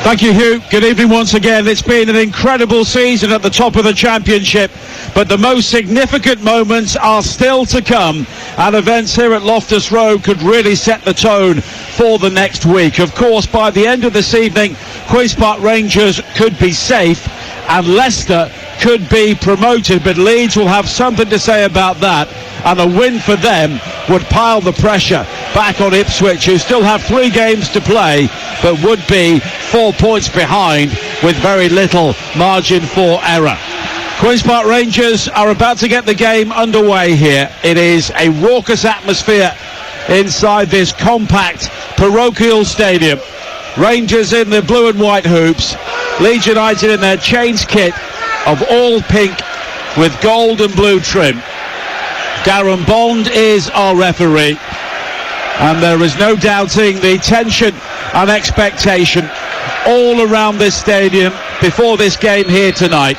Thank you, Hugh. Good evening once again. It's been an incredible season at the top of the Championship, but the most significant moments are still to come, and events here at Loftus Road could really set the tone for the next week. Of course, by the end of this evening, Queen's Park Rangers could be safe and Leicester could be promoted, but Leeds will have something to say about that, and a win for them would pile the pressure back on Ipswich, who still have 3 games to play but would be 4 points behind with very little margin for error. Queen's Park Rangers are about to get the game underway here. It is a raucous atmosphere inside this compact parochial stadium. Rangers in the blue and white hoops, Leeds United in their changed kit of all pink with gold and blue trim. Darren Bond is our referee, and there is no doubting the tension and expectation all around this stadium before this game here tonight.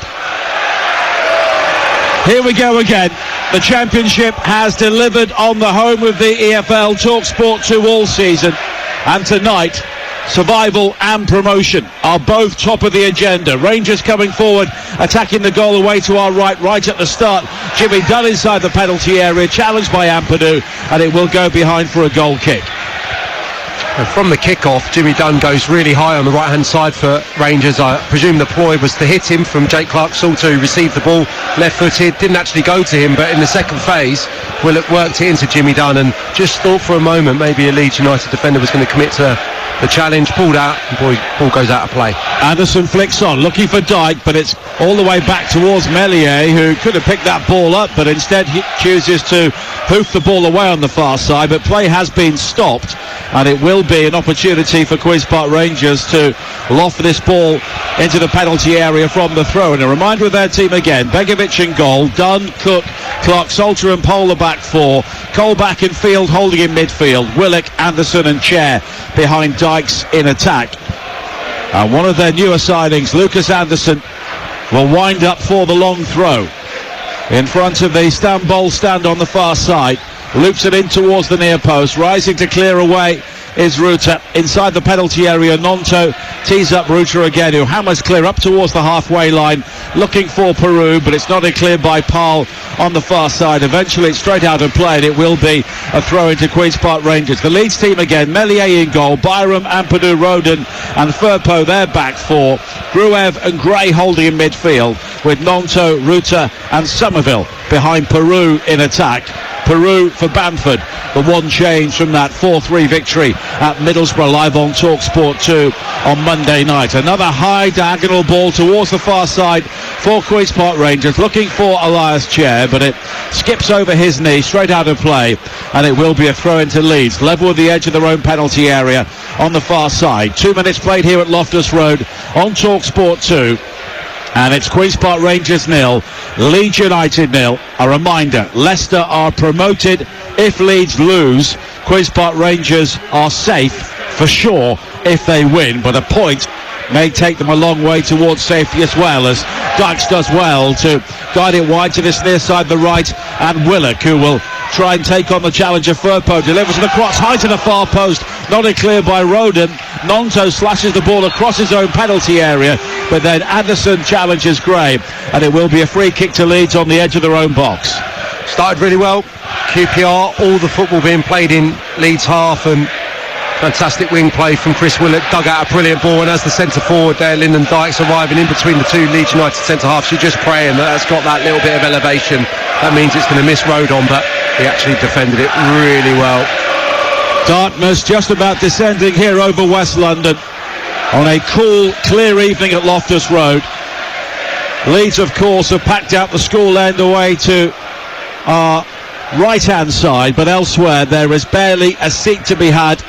Here we go again. The Championship has delivered on the home of the EFL, TalkSport 2 all season, and tonight survival and promotion are both top of the agenda. Rangers coming forward, attacking the goal away to our right at the start. Jimmy Dunn inside the penalty area, challenged by Ampadu, and it will go behind for a goal kick. And from the kick-off, Jimmy Dunn goes really high on the right-hand side for Rangers. I presume the ploy was to hit him from Jake Clark-Salter, who received the ball left-footed, didn't actually go to him, but in the second phase, Willock worked it into Jimmy Dunn and just thought for a moment maybe a Leeds United defender was going to commit to the challenge, pulled out, and ball goes out of play. Anderson flicks on, looking for Dyke, but it's all the way back towards Meslier, who could have picked that ball up, but instead he chooses to hoof the ball away on the far side. But play has been stopped, and it will be an opportunity for Queen's Park Rangers to loft this ball into the penalty area from the throw. And a reminder of their team again: Begovic in goal, Dunn, Cook, Clark-Salter and Polar back 4, Colback and Field holding in midfield, Willock, Anderson and Chair behind Dykes in attack. And one of their newer signings, Lucas Anderson, will wind up for the long throw in front of the Stamboul stand on the far side. Loops it in towards the near post, rising to clear away is Ruta. Inside the penalty area, Nonto tees up Ruta again, who hammers clear up towards the halfway line, looking for Peru, but it's not cleared by Paul on the far side. Eventually it's straight out of play, and it will be a throw into Queen's Park Rangers. The Leeds team again: Meslier in goal, Byram, Ampadu, Roden and Firpo their back 4, Gruev and Gray holding in midfield, with Nonto, Ruta and Somerville behind Peru in attack. Peru for Bamford, the one change from that 4-3 victory at Middlesbrough, live on TalkSport 2 on Monday night. Another high diagonal ball towards the far side for Queen's Park Rangers, looking for Elias Chair, but it skips over his knee, straight out of play, and it will be a throw into Leeds, level with the edge of their own penalty area on the far side. 2 minutes played here at Loftus Road on TalkSport 2. And it's Queen's Park Rangers 0, Leeds United 0. A reminder: Leicester are promoted if Leeds lose. Queen's Park Rangers are safe for sure if they win, but a point may take them a long way towards safety as well, as Dykes does well to guide it wide to this near side, the right, and Willock, who will try and take on the challenger. Firpo delivers an across high to the far post, not cleared by Roden. Nonto slashes the ball across his own penalty area, but then Anderson challenges Gray, and it will be a free kick to Leeds on the edge of their own box. Started really well, QPR, all the football being played in Leeds half, and fantastic wing play from Chris Willock, dug out a brilliant ball, and as the centre forward there, Lyndon Dykes, arriving in between the 2 Leeds United centre halves, you're just praying that that's got that little bit of elevation. That means it's going to miss Rodon, but he actually defended it really well. Darkness just about descending here over West London on a cool, clear evening at Loftus Road. Leeds, of course, have packed out the school end away to our right-hand side, but elsewhere there is barely a seat to be had.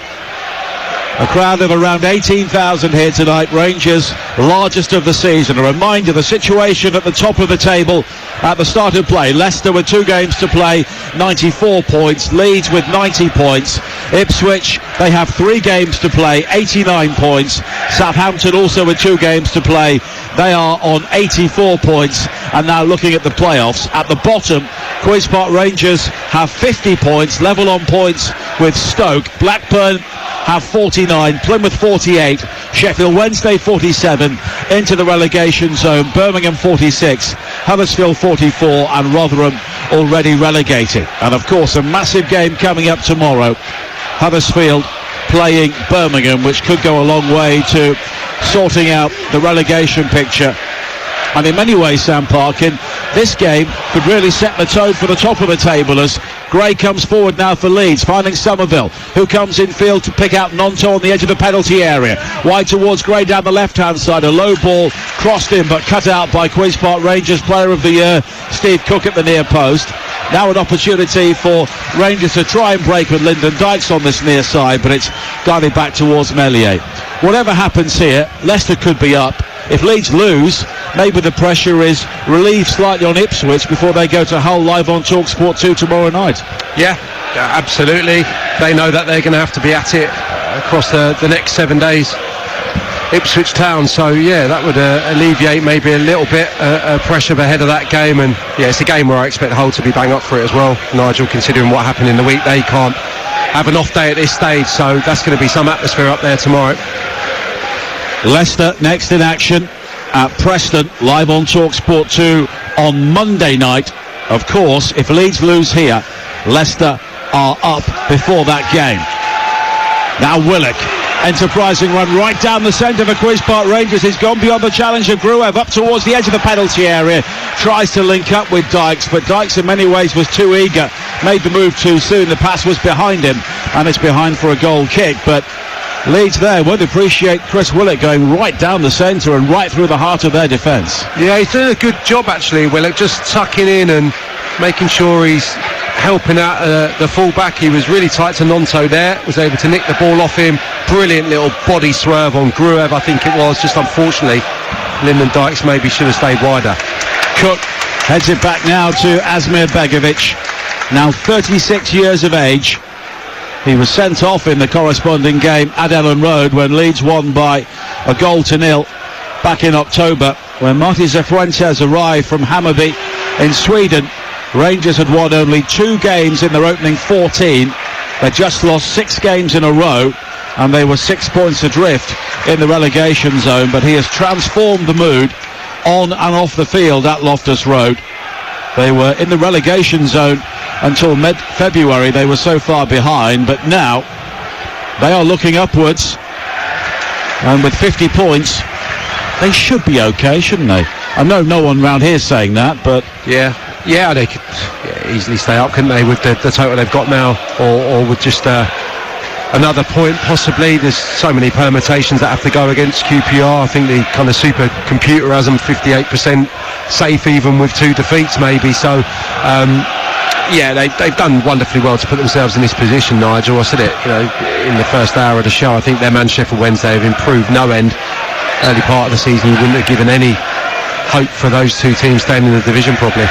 A crowd of around 18,000 here tonight. Rangers, largest of the season. A reminder, the situation at the top of the table at the start of play: Leicester with 2 games to play, 94 points. Leeds with 90 points. Ipswich, they have 3 games to play, 89 points. Southampton also with 2 games to play. They are on 84 points. And now looking at the playoffs, at the bottom, Queen's Park Rangers have 50 points, level on points with Stoke. Blackburn have 49, Plymouth 48, Sheffield Wednesday 47, into the relegation zone, Birmingham 46, Huddersfield 44, and Rotherham already relegated. And of course a massive game coming up tomorrow, Huddersfield playing Birmingham, which could go a long way to sorting out the relegation picture. And in many ways, Sam Parkin, this game could really set the tone for the top of the table as Gray comes forward now for Leeds, finding Somerville, who comes in field to pick out Nonto on the edge of the penalty area. Wide towards Gray down the left-hand side. A low ball crossed in but cut out by Queen's Park Rangers Player of the Year, Steve Cook, at the near post. Now an opportunity for Rangers to try and break with Lyndon Dykes on this near side, but it's guided back towards Meslier. Whatever happens here, Leicester could be up. If Leeds lose, maybe the pressure is relieved slightly on Ipswich before they go to Hull live on TalkSport 2 tomorrow night. Yeah, absolutely. They know that they're going to have to be at it across the next 7 days. Ipswich Town, so yeah, that would alleviate maybe a little bit of pressure ahead of that game. And yeah, it's a game where I expect Hull to be bang up for it as well, Nigel, considering what happened in the week. They can't have an off day at this stage, so that's going to be some atmosphere up there tomorrow. Leicester next in action at Preston, live on TalkSport 2 on Monday night. Of course, if Leeds lose here, Leicester are up before that game. Now Willock, enterprising run right down the centre for Queen's Park Rangers. He's gone beyond the challenge of Gruev, up towards the edge of the penalty area. Tries to link up with Dykes, but Dykes in many ways was too eager. Made the move too soon. The pass was behind him, and it's behind for a goal kick. But Leeds there won't appreciate Chris Willock going right down the centre and right through the heart of their defence. Yeah, he's doing a good job actually, Willock, just tucking in and making sure he's helping out the full-back. He was really tight to Nonto there, was able to nick the ball off him. Brilliant little body swerve on Gruev, I think it was. Just unfortunately, Lyndon Dykes maybe should have stayed wider. Cook heads it back now to Asmir Begovic, now 36 years of age. He was sent off in the corresponding game at Ellen Road when Leeds won by a 0-0 back in October, when Marty Cifuentes arrived from Hammarby in Sweden. Rangers had won only 2 games in their opening 14. They just lost 6 games in a row, and they were 6 points adrift in the relegation zone. But he has transformed the mood on and off the field at Loftus Road. They were in the relegation zone until mid-February. They were so far behind, but now they are looking upwards, and with 50 points they should be okay, shouldn't they? I know no one round here is saying that, but yeah, they could easily stay up, couldn't they, with the total they've got now, or with just another point possibly. There's so many permutations that have to go against QPR. I think the kind of super computer has them 58% safe even with 2 defeats maybe. So yeah, they've done wonderfully well to put themselves in this position, Nigel. I said it, in the first hour of the show. I think their man Sheffield Wednesday have improved no end. Early part of the season you wouldn't have given any hope for those 2 teams staying in the division properly.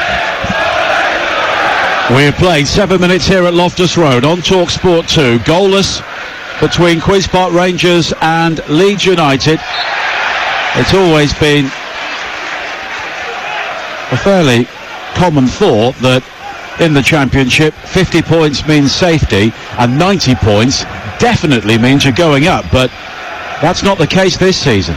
We have played 7 minutes here at Loftus Road on TalkSport 2. Goalless between Queen's Park Rangers and Leeds United. It's always been a fairly common thought that in the Championship 50 points means safety and 90 points definitely means you're going up, but that's not the case this season.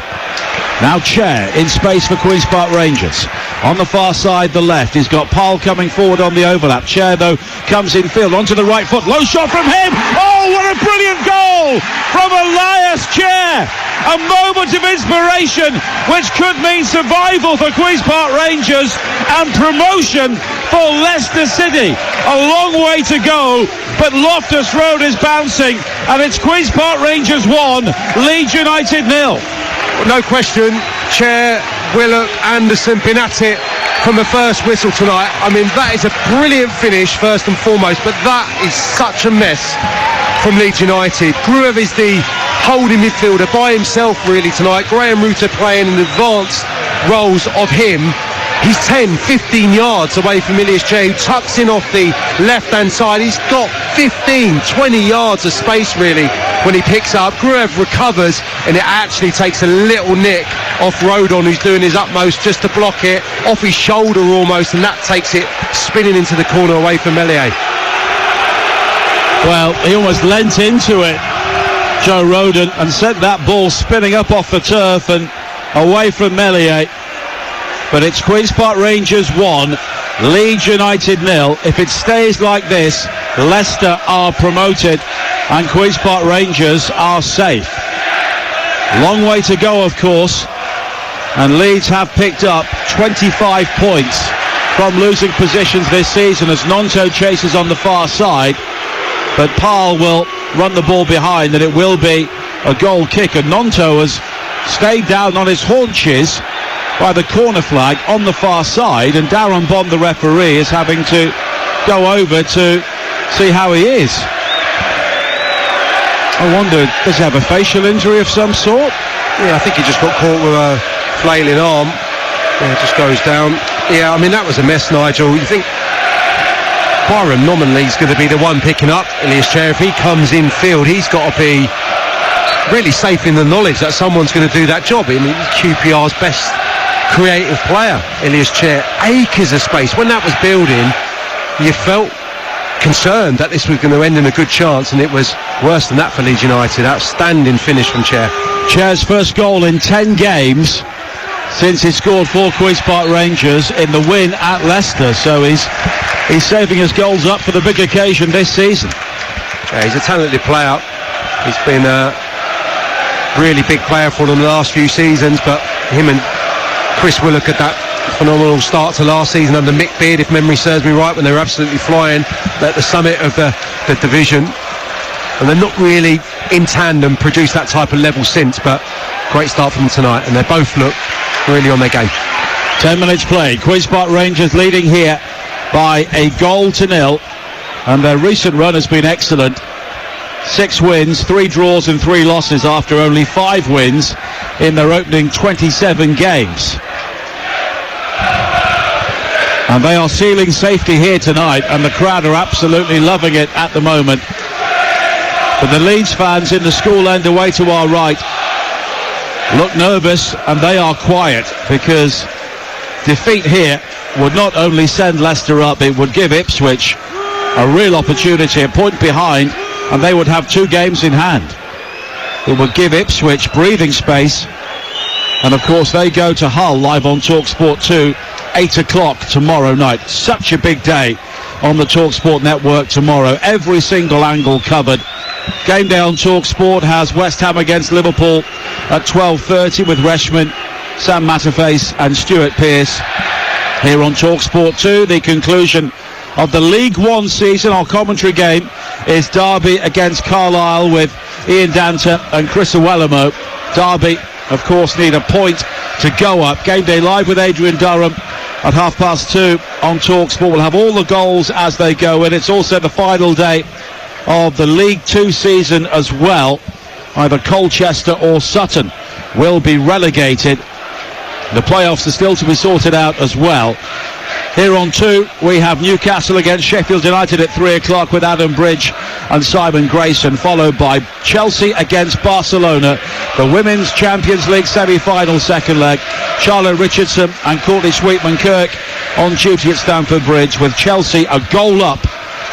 Now Chair in space for Queen's Park Rangers. On the far side, the left, he's got Powell coming forward on the overlap. Chair, though, comes in field onto the right foot. Low shot from him. Oh, what a brilliant goal from Elias Chair. A moment of inspiration, which could mean survival for Queen's Park Rangers and promotion for Leicester City. A long way to go, but Loftus Road is bouncing, and it's Queen's Park Rangers 1, Leeds United 0. No question, Chair, Willock, Anderson been at it from the first whistle tonight. I mean, that is a brilliant finish first and foremost, but that is such a mess from Leeds United. Gruev is the holding midfielder by himself really tonight. Graham Rutter playing in advanced roles of him, He's 10, 15 yards away from Ilias Chair, who tucks in off the left-hand side. He's got 15, 20 yards of space, really, when he picks up. Gruev recovers, and it actually takes a little nick off Rodon, who's doing his utmost just to block it, off his shoulder almost, and that takes it spinning into the corner away from Meslier. Well, he almost leant into it, Joe Rodon, and sent that ball spinning up off the turf and away from Meslier. But it's Queen's Park Rangers 1, Leeds United 0. If it stays like this, Leicester are promoted and Queen's Park Rangers are safe. Long way to go, of course, and Leeds have picked up 25 points from losing positions this season as Nonto chases on the far side, but Parle will run the ball behind, and it will be a goal kick. And Nonto has stayed down on his haunches by the corner flag on the far side, and Darren Bond, the referee, is having to go over to see how he is. I wonder, does he have a facial injury of some sort? Yeah, I think he just got caught with a flailing arm. Yeah, it just goes down. Yeah, I mean, that was a mess, Nigel. You think Byron nominally is going to be the one picking up Ilias Chair. If he comes in field, he's got to be really safe in the knowledge that someone's going to do that job. I mean, QPR's best creative player, Ilias Chair, acres of space. When that was building, you felt concerned that this was going to end in a good chance, and it was worse than that for Leeds United. Outstanding finish from Chair. Chair's first goal in 10 games since he scored for Queen's Park Rangers in the win at Leicester, so he's saving his goals up for the big occasion this season. Yeah, he's a talented player. He's been a really big player for them the last few seasons, but him and Chris Willock had that phenomenal start to last season under Mick Beard, if memory serves me right, when they were absolutely flying at the summit of the division. And they're not really in tandem produced that type of level since, but great start from them tonight, and they both look really on their game. 10 minutes played. Queen's Park Rangers leading here by a goal to nil, and their recent run has been excellent. 6 wins, 3 draws and 3 losses after only 5 wins in their opening 27 games. And they are sealing safety here tonight, and the crowd are absolutely loving it at the moment. But the Leeds fans in the school end away to our right look nervous, and they are quiet, because defeat here would not only send Leicester up, it would give Ipswich a real opportunity, a point behind, and they would have 2 games in hand. It would give Ipswich breathing space, and of course they go to Hull live on TalkSport 2, 8 o'clock tomorrow night. Such a big day on the TalkSport network tomorrow. Every single angle covered. Game day on TalkSport has West Ham against Liverpool at 12:30 with Reshman, Sam Matterface and Stuart Pearce. Here on TalkSport 2, the conclusion of the League One season. Our commentary game is Derby against Carlisle with Ian Danter and Chris Awelamo. Derby, of course, need a point to go up. Game day live with Adrian Durham at 2:30 on TalkSport. We'll have all the goals as they go in. It's also the final day of the League 2 season as well. Either Colchester or Sutton will be relegated. The playoffs are still to be sorted out as well. Here on 2, we have Newcastle against Sheffield United at 3 o'clock with Adam Bridge and Simon Grayson, followed by Chelsea against Barcelona, the Women's Champions League semi-final second leg. Charlotte Richardson and Courtney Sweetman-Kirk on duty at Stamford Bridge, with Chelsea a goal up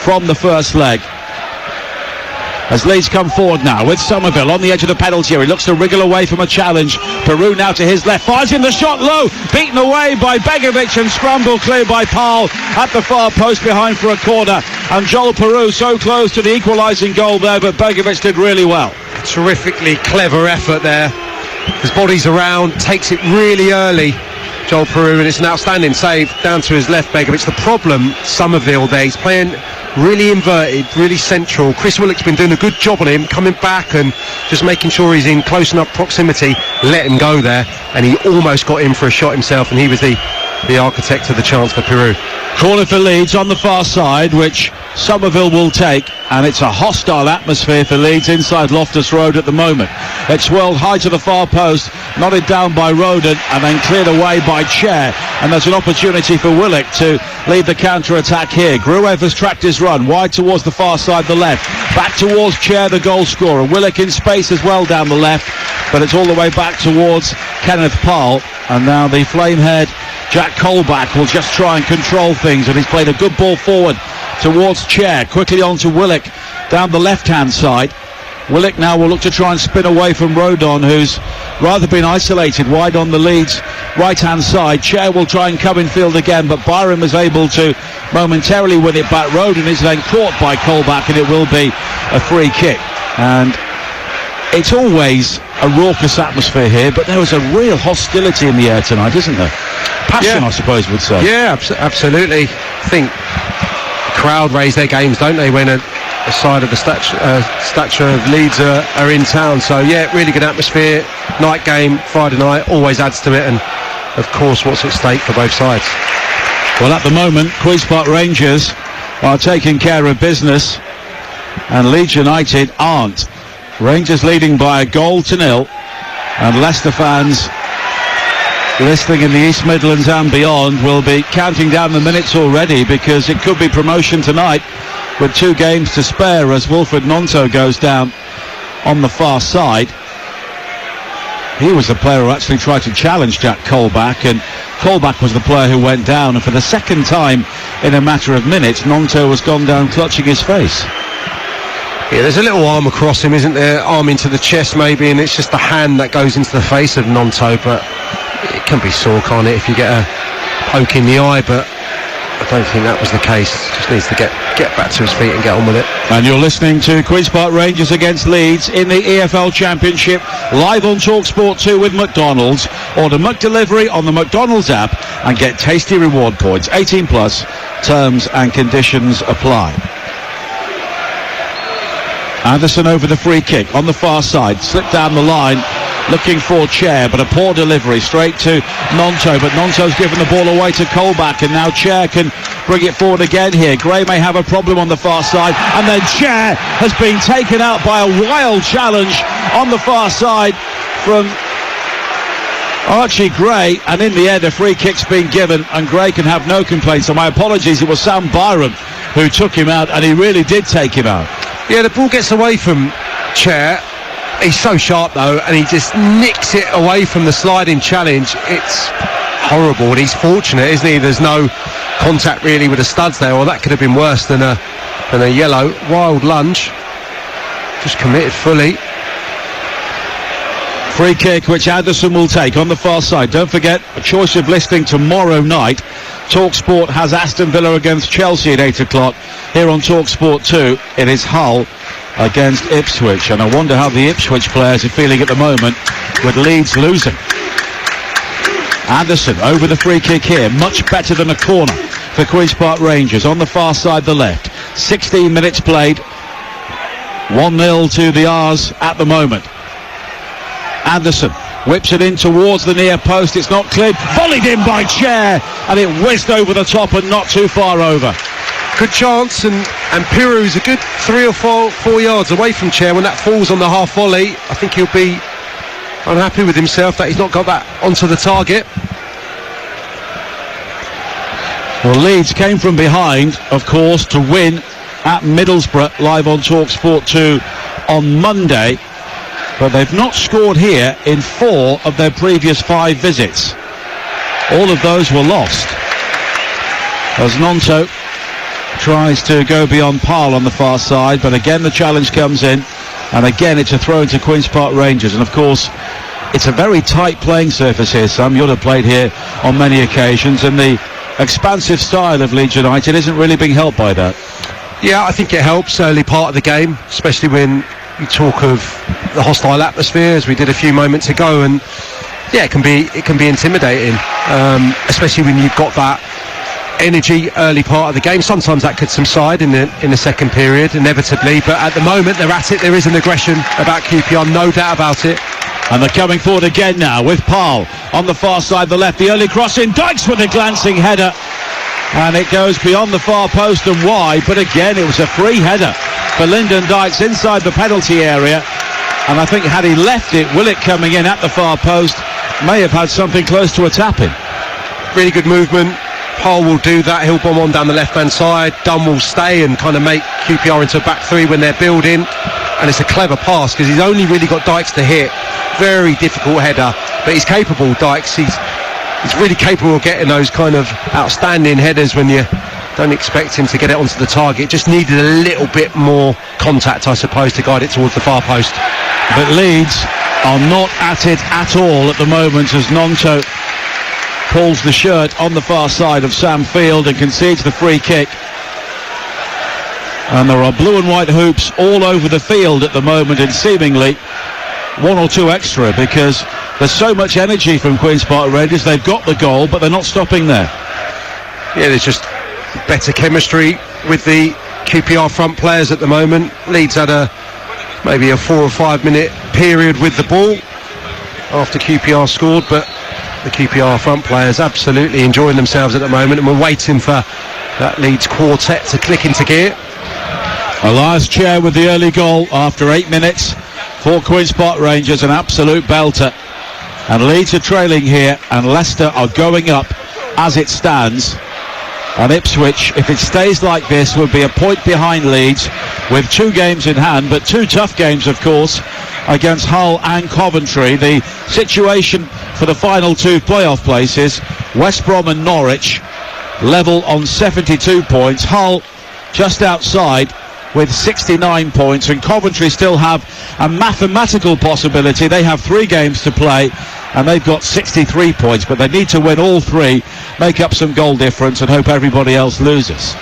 from the first leg. As Leeds come forward now with Somerville on the edge of the penalty area. He looks to wriggle away from a challenge. Peru now to his left, fires in the shot low, beaten away by Begovic and scrambled clear by Parle at the far post behind for a corner. And Joel Peru so close to the equalising goal there, but Begovic did really well. Terrifically clever effort there. His body's around, takes it really early, Joel Peru, and it's an outstanding save down to his left, Begovic. The problem, Somerville there, he's playing really inverted, really central. Chris Willock's been doing a good job on him, coming back and just making sure he's in close enough proximity. Let him go there, and he almost got in for a shot himself, and he was the architect of the chance for Peru. Corner for Leeds on the far side, which Somerville will take, and it's a hostile atmosphere for Leeds inside Loftus Road at the moment. It's swirled high to the far post, nodded down by Roden, and then cleared away by Chair, and there's an opportunity for Willock to lead the counter-attack here. Gruev has tracked his run wide towards the far side, the left, back towards Chair, the goal scorer. Willock in space as well down the left, but it's all the way back towards Kenneth Parle, and now the flame-haired Jack Colback will just try and control things, and he's played a good ball forward towards Chair, quickly on to Willock down the left-hand side. Willock now will look to try and spin away from Rodon, who's rather been isolated wide on the Leeds right-hand side. Chair will try and come in field again, but Byram is able to momentarily win it back. Rodon is then caught by Colback, and it will be a free kick. And it's always a raucous atmosphere here, but there was a real hostility in the air tonight, isn't there? Passion, I suppose we'd say. Yeah, absolutely. I think the crowd raise their games, don't they, when a side of the stature of Leeds are in town. So yeah, really good atmosphere. Night game, Friday night, always adds to it, and of course what's at stake for both sides. Well, at the moment, Queen's Park Rangers are taking care of business, and Leeds United aren't. Rangers leading by 1-0, and Leicester fans listening in the East Midlands and beyond will be counting down the minutes already, because it could be promotion tonight with 2 games to spare as Wilfred Gnonto goes down on the far side. He was the player who actually tried to challenge Jack Colback, and Colback was the player who went down, and for the second time in a matter of minutes, Gnonto has gone down clutching his face. Yeah, there's a little arm across him, isn't there? Arm into the chest maybe, and it's just the hand that goes into the face of Gnonto, but it can be sore, can't it, if you get a poke in the eye, but I don't think that was the case. Just needs to get back to his feet and get on with it. And you're listening to Queen's Park Rangers against Leeds in the EFL Championship, live on TalkSport 2 with McDonald's. Order McDelivery on the McDonald's app and get tasty reward points. 18 plus, terms and conditions apply. Anderson over the free kick on the far side, slipped down the line, looking for Chair, but a poor delivery straight to Gnonto, but Gnonto's given the ball away to Colback, and now Chair can bring it forward again here. Gray may have a problem on the far side, and then Chair has been taken out by a wild challenge on the far side from Archie Gray, and in the end a free kick's been given, and Gray can have no complaints. So my apologies, it was Sam Byram who took him out, and he really did take him out. Yeah, the ball gets away from Chair. He's so sharp though, and he just nicks it away from the sliding challenge. It's horrible, and he's fortunate, isn't he? There's no contact really with the studs there, or that could have been worse than a yellow. Wild lunge, just committed fully. Free kick which Anderson will take on the far side. Don't forget, a choice of listing tomorrow night. TalkSport has Aston Villa against Chelsea at 8 o'clock. Here on TalkSport 2, it is Hull against Ipswich, and I wonder how the Ipswich players are feeling at the moment with Leeds losing. Anderson over the free kick here, much better than a corner for Queen's Park Rangers on the far side, the left. 16 minutes played, 1-0 to the R's at the moment. Anderson whips it in towards the near post, it's not cleared, volleyed in by Chair, and it whizzed over the top and not too far over. Good chance, and Piru's a good 3 or 4 yards away from Chair when that falls on the half volley. I think he'll be unhappy with himself that he's not got that onto the target. Well, Leeds came from behind, of course, to win at Middlesbrough, live on TalkSport 2 on Monday, but they've not scored here in 4 of their previous 5 visits. All of those were lost, as Gnonto tries to go beyond Parle on the far side, but again the challenge comes in, and again it's a throw into Queen's Park Rangers. And of course it's a very tight playing surface here, Sam. You'd have played here on many occasions, and the expansive style of Leeds United isn't really being helped by that. Yeah, I think it helps early part of the game, especially when you talk of the hostile atmosphere, as we did a few moments ago, and yeah, it can be intimidating, especially when you've got that energy early part of the game. Sometimes that could subside in the second period, inevitably, but at the moment they're at it. There is an aggression about QPR, no doubt about it. And they're coming forward again now with Parle on the far side, the left, the early cross in, Dykes with a glancing header, and it goes beyond the far post and wide, but again it was a free header for Lyndon Dykes inside the penalty area, and I think had he left it, Willock coming in at the far post may have had something close to a tap-in. Really good movement. Pole will do that, he'll bomb on down the left hand side, Dunn will stay and kind of make QPR into a back three when they're building, and it's a clever pass because he's only really got Dykes to hit. Very difficult header, but he's capable, Dykes. He's really capable of getting those kind of outstanding headers when you don't expect him to get it onto the target. Just needed a little bit more contact, I suppose, to guide it towards the far post. But Leeds are not at it at all at the moment as Nonto pulls the shirt on the far side of Sam Field and concedes the free kick. And there are blue and white hoops all over the field at the moment, and seemingly one or two extra, because there's so much energy from Queen's Park Rangers. They've got the goal, but they're not stopping there. Yeah, there's just better chemistry with the QPR front players at the moment. Leeds had maybe a 4 or 5 minute period with the ball after QPR scored, but the QPR front players absolutely enjoying themselves at the moment, and we're waiting for that Leeds quartet to click into gear. Elias Chair with the early goal after 8 minutes for Queen's Park Rangers, an absolute belter. And Leeds are trailing here, and Leicester are going up as it stands. And Ipswich, if it stays like this, would be a point behind Leeds with 2 games in hand, but 2 tough games, of course, against Hull and Coventry. The situation for the final 2 playoff places, West Brom and Norwich level on 72 points, Hull just outside with 69 points, and Coventry still have a mathematical possibility. They have 3 games to play and they've got 63 points, but they need to win all 3, make up some goal difference and hope everybody else loses.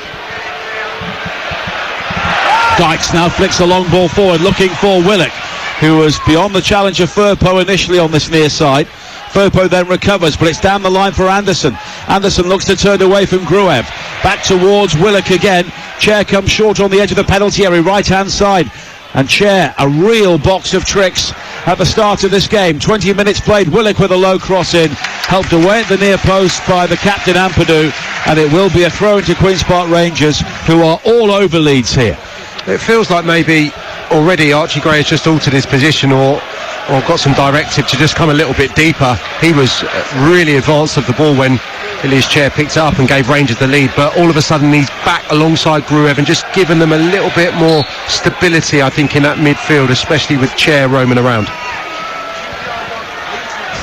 Dykes now flicks a long ball forward looking for Willock, who was beyond the challenge of Firpo initially on this near side. Firpo then recovers, but it's down the line for Anderson. Anderson looks to turn away from Gruev. Back towards Willock again. Chair comes short on the edge of the penalty area, right hand side. And Chair, a real box of tricks at the start of this game. 20 minutes played, Willock with a low cross in, helped away at the near post by the captain Ampadu, and it will be a throw into Queen's Park Rangers, who are all over Leeds here. It feels like maybe already Archie Gray has just altered his position or got some directive to just come a little bit deeper. He was really advanced of the ball when Elias Chair picked it up and gave Rangers the lead, but all of a sudden he's back alongside Gruev and just given them a little bit more stability, I think, in that midfield, especially with Chair roaming around.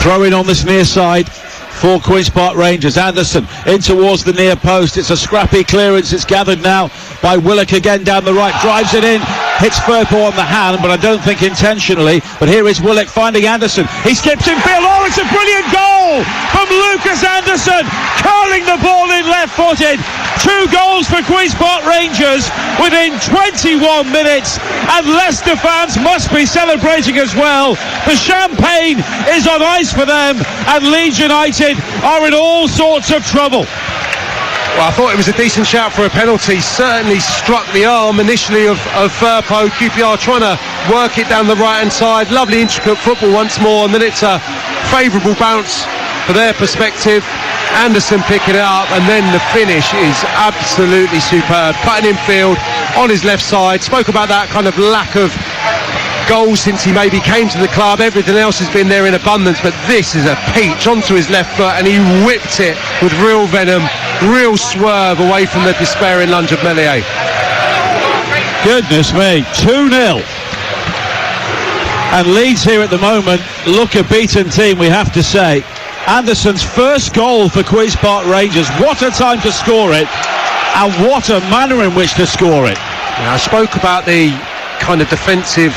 Throwing on this near side for Queen's Park Rangers. Anderson in towards the near post. It's a scrappy clearance. It's gathered now by Willock again down the right. Drives it in. Hits Firpo on the hand, but I don't think intentionally. But here is Willock finding Anderson. He skips in field. Oh, it's a brilliant goal from Lucas Anderson, curling the ball in left-footed. 2 goals for Queen's Park Rangers within 21 minutes, and Leicester fans must be celebrating as well. The champagne is on ice for them, and Leeds United are in all sorts of trouble. Well, I thought it was a decent shout for a penalty. Certainly struck the arm initially of Firpo. QPR trying to work it down the right-hand side. Lovely intricate football once more, and then it's a favourable bounce for their perspective. Anderson picking it up, and then the finish is absolutely superb. Cutting in field on his left side. Spoke about that kind of lack of goals since he maybe came to the club. Everything else has been there in abundance, but this is a peach onto his left foot, and he whipped it with real venom, real swerve away from the despairing lunge of Meslier. Goodness me, 2-0. And Leeds here at the moment look a beaten team, we have to say. Anderson's first goal for Queen's Park Rangers. What a time to score it, and what a manner in which to score it. Yeah, I spoke about the kind of defensive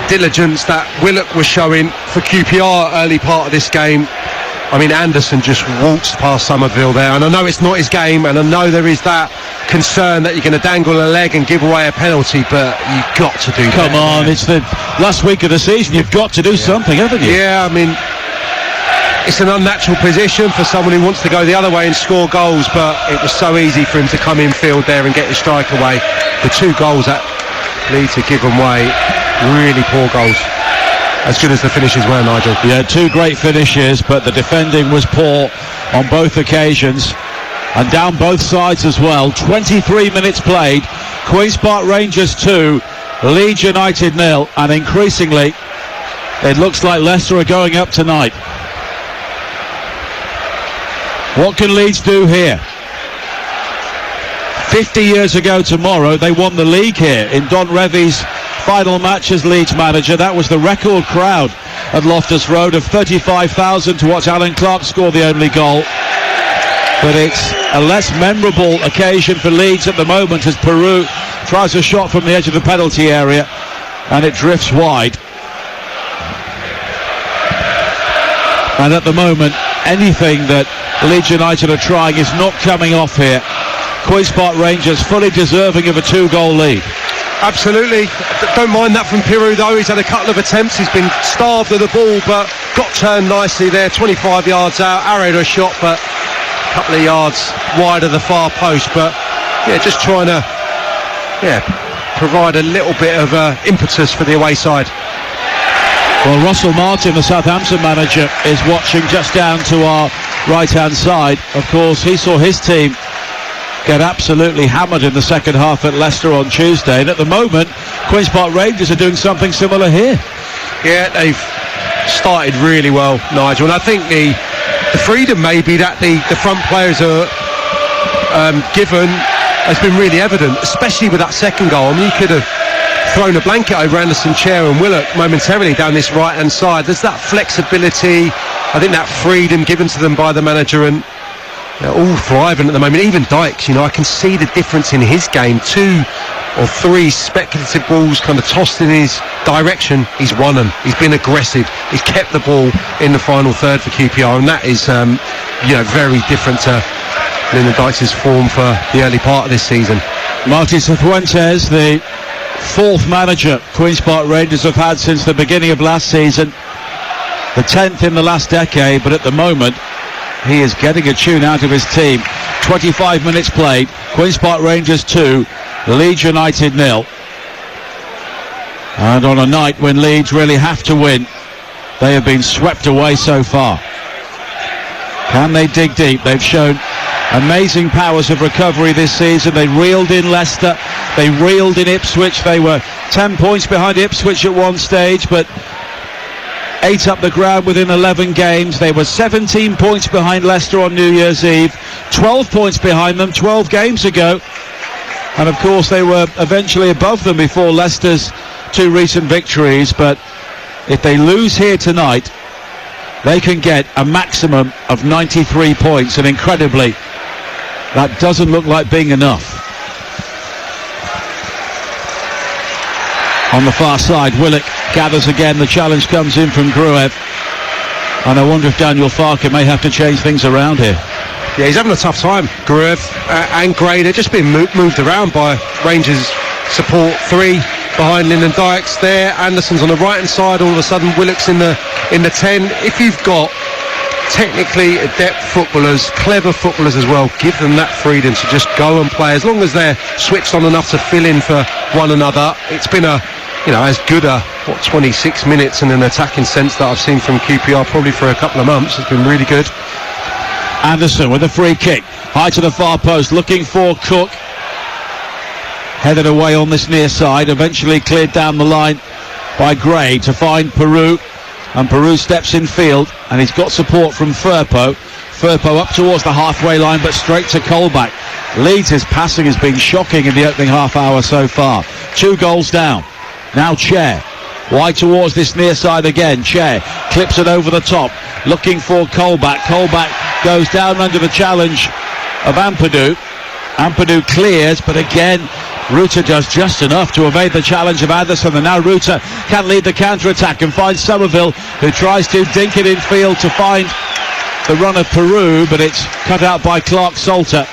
diligence that Willock was showing for QPR early part of this game. I mean, Anderson just waltzed past Somerville there, and I know it's not his game, and I know there is that concern that you're going to dangle a leg and give away a penalty, but you've got to do Come on, it's the last week of the season. You've got to do something, haven't you? Yeah, I mean, it's an unnatural position for someone who wants to go the other way and score goals, but it was so easy for him to come in field there and get his strike away. The 2 goals that Leeds have given away, really poor goals. As good as the finishes were, Nigel. Yeah, 2 great finishes, but the defending was poor on both occasions. and down both sides as well. 23 minutes played. Queen's Park Rangers 2, Leeds United 0, and increasingly it looks like Leicester are going up tonight. What can Leeds do here? 50 years ago tomorrow they won the league here in Don Revy's final match as Leeds manager. That was the record crowd at Loftus Road of 35,000 to watch Alan Clark score the only goal. But it's a less memorable occasion for Leeds at the moment as Peru tries a shot from the edge of the penalty area and it drifts wide. And at the moment anything that Leeds United are trying is not coming off here. Queen's Park Rangers fully deserving of a 2-goal lead. Absolutely. Don't mind that from Peru though. He's had a couple of attempts. He's been starved of the ball but got turned nicely there. 25 yards out, arrowed a shot but a couple of yards wide of the far post. But yeah, just trying to provide a little bit of impetus for the away side. Well, Russell Martin, the Southampton manager, is watching just down to our right-hand side. Of course, he saw his team get absolutely hammered in the second half at Leicester on Tuesday, and at the moment Queen's Park Rangers are doing something similar here. Yeah, they've started really well, Nigel, and I think the freedom maybe that the front players are given has been really evident, especially with that second goal. I mean, you could have thrown a blanket over Anderson, Chair and Willock momentarily down this right hand side. There's that flexibility, I think that freedom given to them by the manager, and they're all thriving at the moment. Even Dykes, I can see the difference in his game. 2 or 3 speculative balls kind of tossed in his direction, he's won them. He's been aggressive. He's kept the ball in the final third for QPR, and that is very different to Lyndon Dykes' form for the early part of this season. Martin Cifuentes, the 4th manager Queen's Park Rangers have had since the beginning of last season, the 10th in the last decade, but at the moment he is getting a tune out of his team. 25 minutes played, Queen's Park Rangers 2, Leeds United 0. And on a night when Leeds really have to win, they have been swept away so far. Can they dig deep? They've shown amazing powers of recovery this season. They reeled in Leicester, they reeled in Ipswich. They were 10 points behind Ipswich at one stage, but 8 up the ground within 11 games. They were 17 points behind Leicester on New Year's Eve, 12 points behind them 12 games ago, and of course they were eventually above them before Leicester's 2 recent victories. But if they lose here tonight, they can get a maximum of 93 points, and incredibly that doesn't look like being enough. On the far side, Willock gathers again. The challenge comes in from Gruev, and I wonder if Daniel Farke may have to change things around here. Yeah, he's having a tough time, Gruev and Gray. They're just being moved around by Rangers support 3 behind Lyndon Dykes there. Anderson's on the right hand side. All of a sudden Willock's in the 10. If you've got technically adept footballers, clever footballers as well, give them that freedom to just go and play. As long as they're switched on enough to fill in for one another. It's been as good a 26 minutes in an attacking sense that I've seen from QPR probably for a couple of months. It's been really good. Anderson with a free kick, high to the far post, looking for Cook. Headed away on this near side, eventually cleared down the line by Gray to find Peru, and Peru steps in field, and he's got support from Firpo up towards the halfway line, but straight to Colback. Leeds' passing has been shocking in the opening half hour so far. 2 goals down. Now Chair, wide towards this near side again. Chair clips it over the top, looking for Colback. Colback goes down under the challenge of Ampadu. Ampadu clears, but again Ruta does just enough to evade the challenge of Anderson, and now Ruta can lead the counter-attack and find Somerville, who tries to dink it in field to find the run of Peru, but it's cut out by Clark Salter,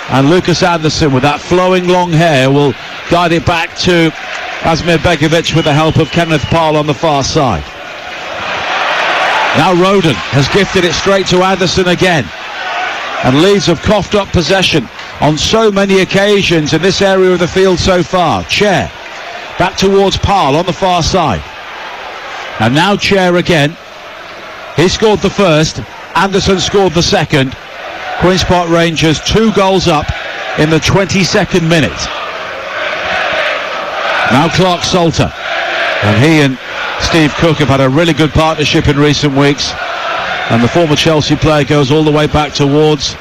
and Lucas Anderson with that flowing long hair will guide it back to Asmir Begovic with the help of Kenneth Parle on the far side. Now Roden has gifted it straight to Anderson again, and Leeds have coughed up possession on so many occasions in this area of the field so far. Chair back towards Parle on the far side, and now Chair again. He scored the first, Anderson scored the second, Queen's Park Rangers 2 goals up in the 22nd minute. Now Clark Salter, and he and Steve Cook have had a really good partnership in recent weeks, and the former Chelsea player goes all the way back towards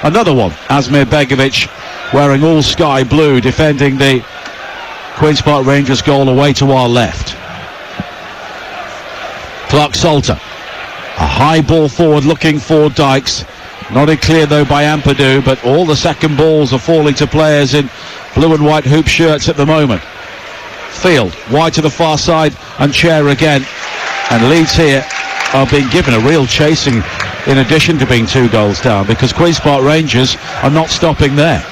another one, Asmir Begovic, wearing all sky blue, defending the Queen's Park Rangers goal away to our left. Clark Salter, a high ball forward looking for Dykes, nodded clear though by Ampadu, but all the second balls are falling to players in blue and white hoop shirts at the moment. Field wide to the far side, and Chair again, and Leeds here are being given a real chasing in addition to being 2 goals down, because Queen's Park Rangers are not stopping there.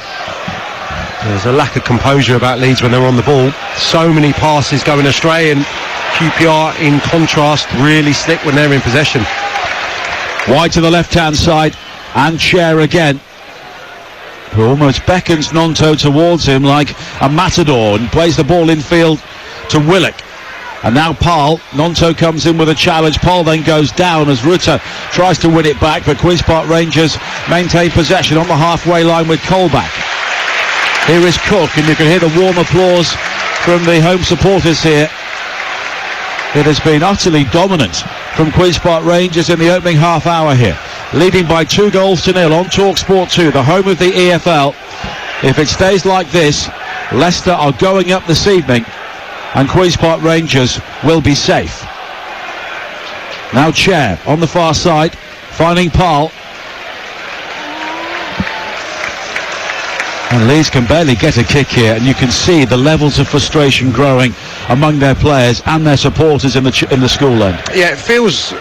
There's a lack of composure about Leeds when they're on the ball. So many passes going astray, and QPR in contrast really slick when they're in possession. Wide to the left hand side, and Chair again, who almost beckons Nonto towards him like a matador, and plays the ball infield to Willock. And now Paul, Nonto comes in with a challenge. Paul then goes down as Rutter tries to win it back, but Queen's Park Rangers maintain possession on the halfway line with Colback. Here is Cook, and you can hear the warm applause from the home supporters here. It has been utterly dominant from Queen's Park Rangers in the opening half hour here, leading by 2 goals to nil on TalkSport 2, the home of the EFL. If it stays like this, Leicester are going up this evening, and Queen's Park Rangers will be safe. Now Chair on the far side, finding Paul. And Leeds can barely get a kick here, and you can see the levels of frustration growing among their players and their supporters in the school end. Yeah, it feels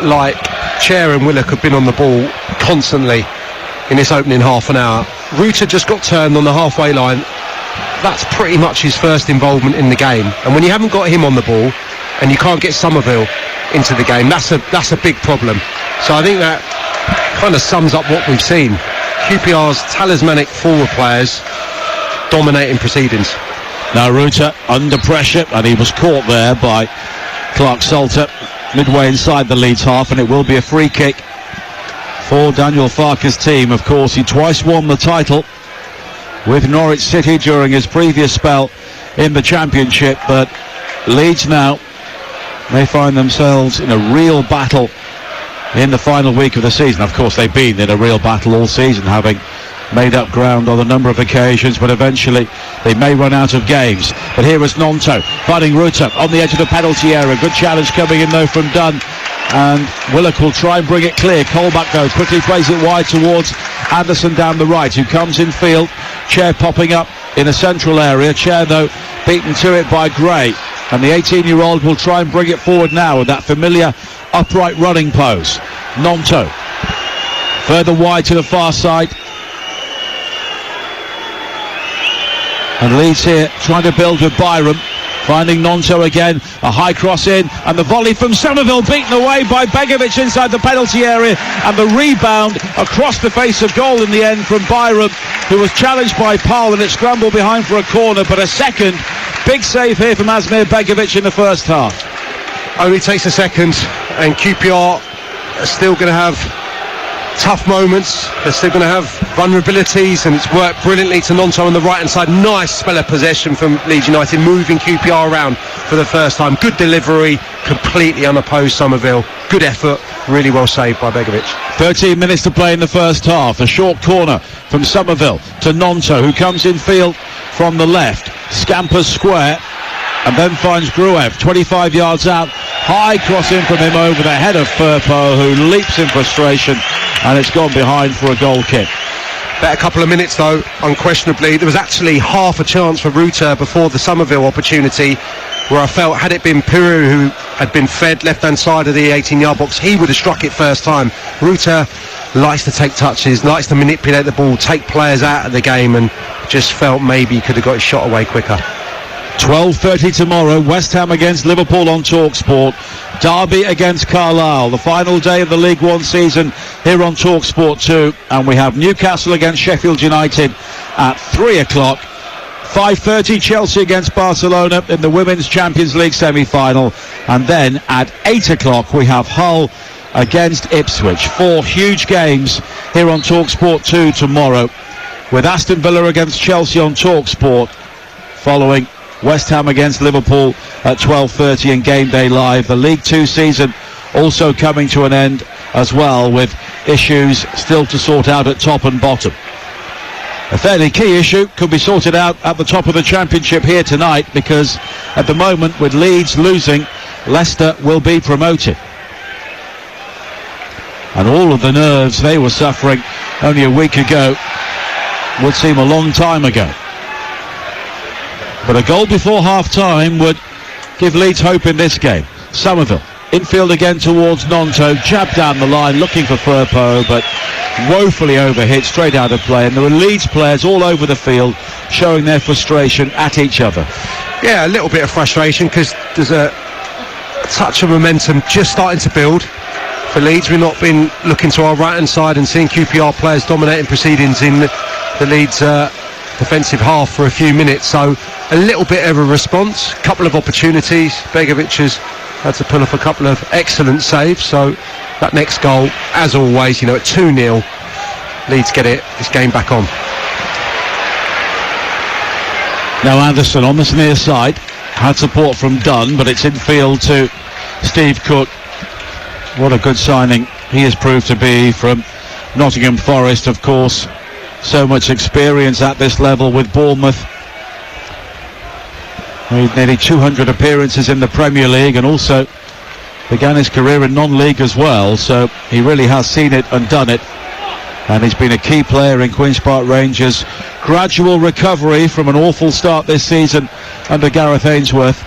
like Chair and Willock have been on the ball constantly in this opening half an hour. Rutter just got turned on the halfway line. That's pretty much his first involvement in the game, and when you haven't got him on the ball and you can't get Somerville into the game, that's a big problem. So I think that kind of sums up what we've seen. QPR's talismanic forward players dominating proceedings. Now Rutter under pressure, and he was caught there by Clark Salter midway inside the Leeds half, and it will be a free kick for Daniel Farke's team. Of course, he twice won the title with Norwich City during his previous spell in the Championship, but Leeds now, they find themselves in a real battle in the final week of the season. Of course, they've been in a real battle all season, having made up ground on a number of occasions, but eventually they may run out of games. But here is Nonto fighting Rutter on the edge of the penalty area. Good challenge coming in though from Dunn, and Willock will try and bring it clear. Colback though quickly plays it wide towards Anderson down the right, who comes in field. Chair popping up in a central area. Chair though beaten to it by Gray, and the 18-year-old will try and bring it forward now with that familiar upright running pose. Nonto further wide to the far side, and Leeds here trying to build with Byram, finding Nonto again, a high cross in, and the volley from Somerville beaten away by Begovic inside the penalty area, and the rebound across the face of goal in the end from Byram, who was challenged by Powell, and it scrambled behind for a corner. But a second big save here from Asmir Begovic in the first half. Only takes a second, and QPR are still going to have tough moments. They're still going to have vulnerabilities, and it's worked brilliantly to Nonto on the right hand side. Nice spell of possession from Leeds United, moving QPR around for the first time. Good delivery, completely unopposed Somerville. Good effort, really well saved by Begovic. 13 minutes to play in the first half. A short corner from Somerville to Nonto, who comes in field from the left, scampers square, and then finds Gruev 25 yards out. High cross in from him over the head of Firpo, who leaps in frustration, and it's gone behind for a goal kick. Better couple of minutes though, unquestionably. There was actually half a chance for Rutter before the Somerville opportunity, where I felt had it been Piru who had been fed left hand side of the 18-yard box, he would have struck it first time. Rutter likes to take touches, likes to manipulate the ball, take players out of the game, and just felt maybe he could have got his shot away quicker. 12:30 tomorrow, West Ham against Liverpool on TalkSport, Derby against Carlisle, the final day of the League One season here on TalkSport 2, and we have Newcastle against Sheffield United at 3 o'clock. 5:30 Chelsea against Barcelona in the Women's Champions League semi-final, and then at 8 o'clock we have Hull against Ipswich. 4 huge games here on TalkSport 2 tomorrow, with Aston Villa against Chelsea on TalkSport, following West Ham against Liverpool at 12:30 and Game Day Live. The League 2 season also coming to an end as well, with issues still to sort out at top and bottom. A fairly key issue could be sorted out at the top of the Championship here tonight, because at the moment, with Leeds losing, Leicester will be promoted. And all of the nerves they were suffering only a week ago would seem a long time ago. But a goal before half-time would give Leeds hope in this game. Somerville, infield again towards Nonto, jabbed down the line, looking for Firpo, but woefully overhit, straight out of play. And there were Leeds players all over the field showing their frustration at each other. Yeah, a little bit of frustration, because there's a touch of momentum just starting to build for Leeds. We've not been looking to our right-hand side and seeing QPR players dominating proceedings in the Leeds defensive half for a few minutes, so a little bit of a response, couple of opportunities. Begovic has had to pull off a couple of excellent saves, so that next goal, as always, at 2-0, Leeds get this game back on. Now Anderson on the near side, had support from Dunn, but it's infield to Steve Cook. What a good signing he has proved to be from Nottingham Forest, of course. So much experience at this level with Bournemouth. Made nearly 200 appearances in the Premier League, and also began his career in non-league as well, so he really has seen it and done it. And he's been a key player in Queen's Park Rangers' gradual recovery from an awful start this season under Gareth Ainsworth.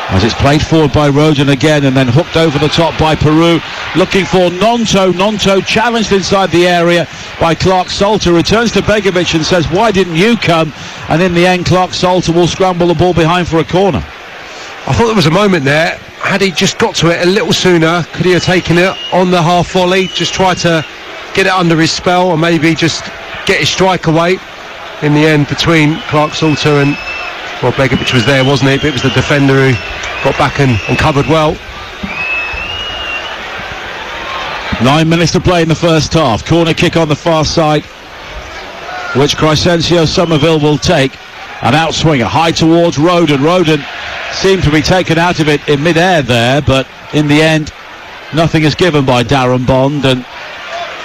As it's played forward by Roden again, and then hooked over the top by Peru, looking for Nonto. Nonto challenged inside the area by Clark Salter, returns to Begovic and says, why didn't you come? And in the end, Clark Salter will scramble the ball behind for a corner. I thought there was a moment there, had he just got to it a little sooner, could he have taken it on the half volley, just try to get it under his spell, or maybe just get his strike away. In the end, between Clark Salter and, well, Begovic was there, wasn't he? But it was the defender who got back and covered well. 9 minutes to play in the first half. Corner kick on the far side, which Crescencio Somerville will take. An outswinger high towards Roden. Roden seemed to be taken out of it in mid-air there, but in the end, nothing is given by Darren Bond, and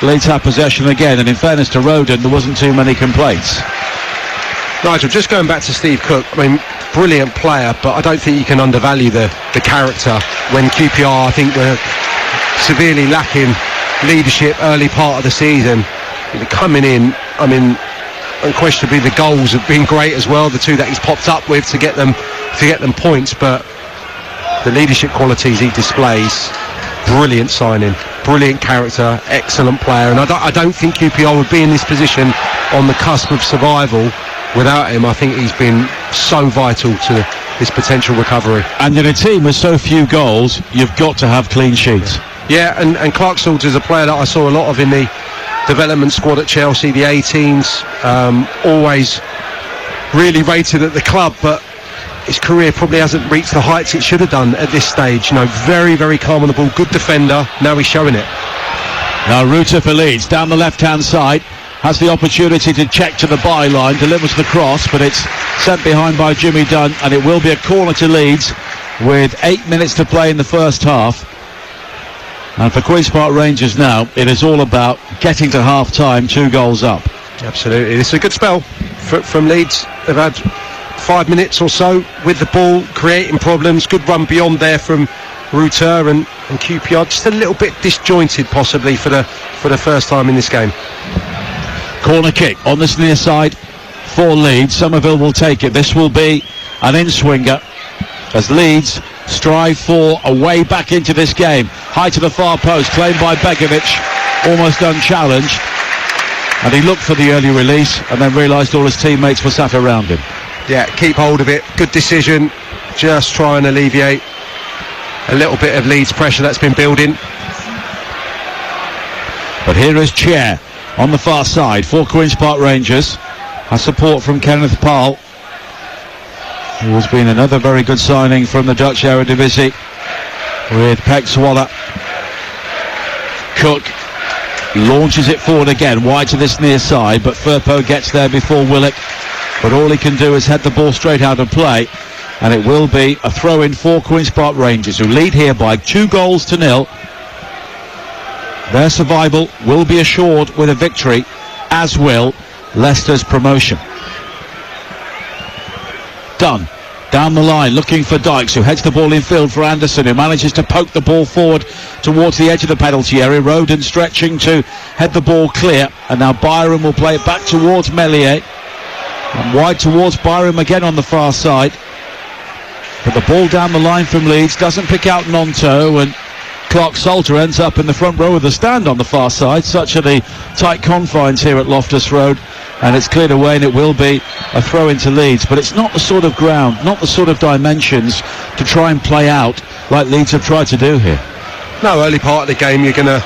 Leeds have possession again. And in fairness to Roden, there wasn't too many complaints. Nigel, just going back to Steve Cook, I mean, brilliant player, but I don't think you can undervalue the character when QPR, I think, were severely lacking leadership early part of the season. Coming in, I mean, unquestionably the goals have been great as well, the two that he's popped up with to get them points, but the leadership qualities he displays, brilliant signing, brilliant character, excellent player, and I don't think QPR would be in this position on the cusp of survival without him. I think he's been so vital to this potential recovery. And in a team with so few goals, you've got to have clean sheets. Yeah, and Clark Salter is a player that I saw a lot of in the development squad at Chelsea, the 18s, always really rated at the club, but his career probably hasn't reached the heights it should have done at this stage. Very, very calm on the ball, good defender, now he's showing it. Now Ruta for Leeds, down the left-hand side, has the opportunity to check to the byline, delivers the cross, but it's sent behind by Jimmy Dunn, and it will be a corner to Leeds with 8 minutes to play in the first half. And for Queen's Park Rangers now, it is all about getting to half-time, 2 goals up. Absolutely, this is a good spell from Leeds. They've had 5 minutes or so with the ball, creating problems, good run beyond there from Ruta and QPR, just a little bit disjointed possibly for the first time in this game. Corner kick on this near side for Leeds. Somerville will take it. This will be an in-swinger as Leeds strive for a way back into this game. High to the far post, claimed by Begovic, almost unchallenged. And he looked for the early release and then realised all his teammates were sat around him. Yeah, keep hold of it. Good decision. Just try and alleviate a little bit of Leeds pressure that's been building. But here is Chair on the far side for Queen's Park Rangers. Has support from Kenneth Paal, who has been another very good signing from the Dutch Eredivisie. with Peck Swallow. Cook launches it forward again, wide to this near side, but Firpo gets there before Willock. But all he can do is head the ball straight out of play, and it will be a throw-in for Queen's Park Rangers, who lead here by 2-0. Their survival will be assured with a victory, as will Leicester's promotion. Dunn down the line looking for Dykes, who heads the ball in field for Anderson, who manages to poke the ball forward towards the edge of the penalty area. Roden stretching to head the ball clear, and now Byram will play it back towards Meslier, and wide towards Byram again on the far side. But the ball down the line from Leeds doesn't pick out Nonto, and Clark Salter ends up in the front row of the stand on the far side. Such are the tight confines here at Loftus Road, and it's cleared away, and it will be a throw into Leeds. But it's not the sort of ground, not the sort of dimensions to try and play out like Leeds have tried to do here. No, early part of the game you're going to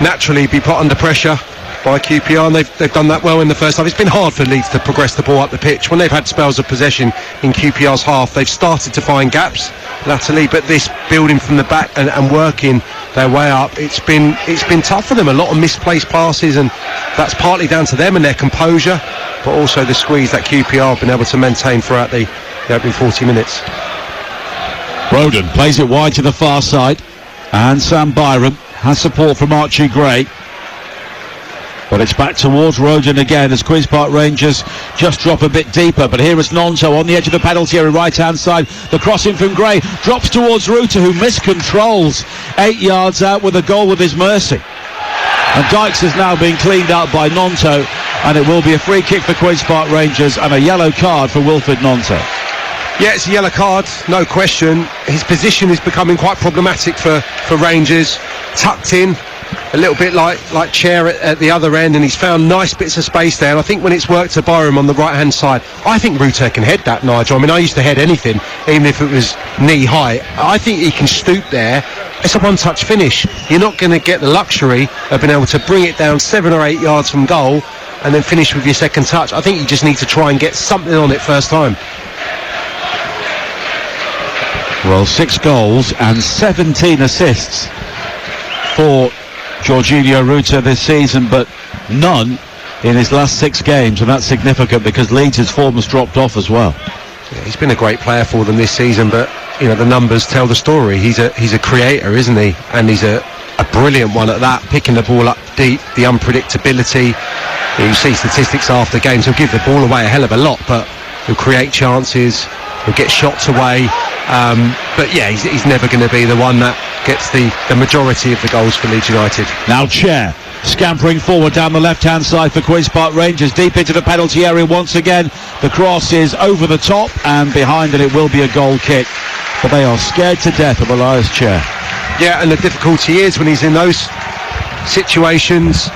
naturally be put under pressure by QPR, and they've done that well in the first half. It's been hard for Leeds to progress the ball up the pitch. When they've had spells of possession in QPR's half, they've started to find gaps latterly, but this building from the back and working their way up, it's been tough for them. A lot of misplaced passes, and that's partly down to them and their composure, but also the squeeze that QPR have been able to maintain throughout the opening 40 minutes. Roden plays it wide to the far side, and Sam Byram has support from Archie Gray. But it's back towards Roden again as Queen's Park Rangers just drop a bit deeper. But here is Nonto on the edge of the penalty area, right-hand side. The crossing from Gray drops towards Ruta, who miscontrols 8 yards out with a goal with his mercy. And Dykes has now been cleaned out by Nonto, and it will be a free kick for Queen's Park Rangers and a yellow card for Wilfred Nonto. Yeah, it's a yellow card, no question. His position is becoming quite problematic for Rangers. Tucked in, a little bit like Chair at the other end, and he's found nice bits of space there. And I think when it's worked to Byram on the right hand side, I think Ruter can head that, Nigel. I mean, I used to head anything, even if it was knee high. I think he can stoop there. It's a one-touch finish. You're not going to get the luxury of being able to bring it down 7 or 8 yards from goal and then finish with your second touch. I think you just need to try and get something on it first time. Well, 6 goals and 17 assists for Jorginho Ruta this season, but none in his last 6 games, and that's significant because Leeds' form has dropped off as well. Yeah, he's been a great player for them this season, but you know the numbers tell the story. He's a creator, isn't he? And he's a brilliant one at that, picking the ball up deep, the unpredictability. You see statistics after games, he'll give the ball away a hell of a lot, but he'll create chances, he'll get shots away. But yeah, he's never going to be the one that gets the majority of the goals for Leeds United. Now Chair scampering forward down the left-hand side for Queen's Park Rangers, deep into the penalty area once again. The cross is over the top and behind, and it will be a goal kick. But they are scared to death of Elias Chair. Yeah, and the difficulty is when he's in those situations,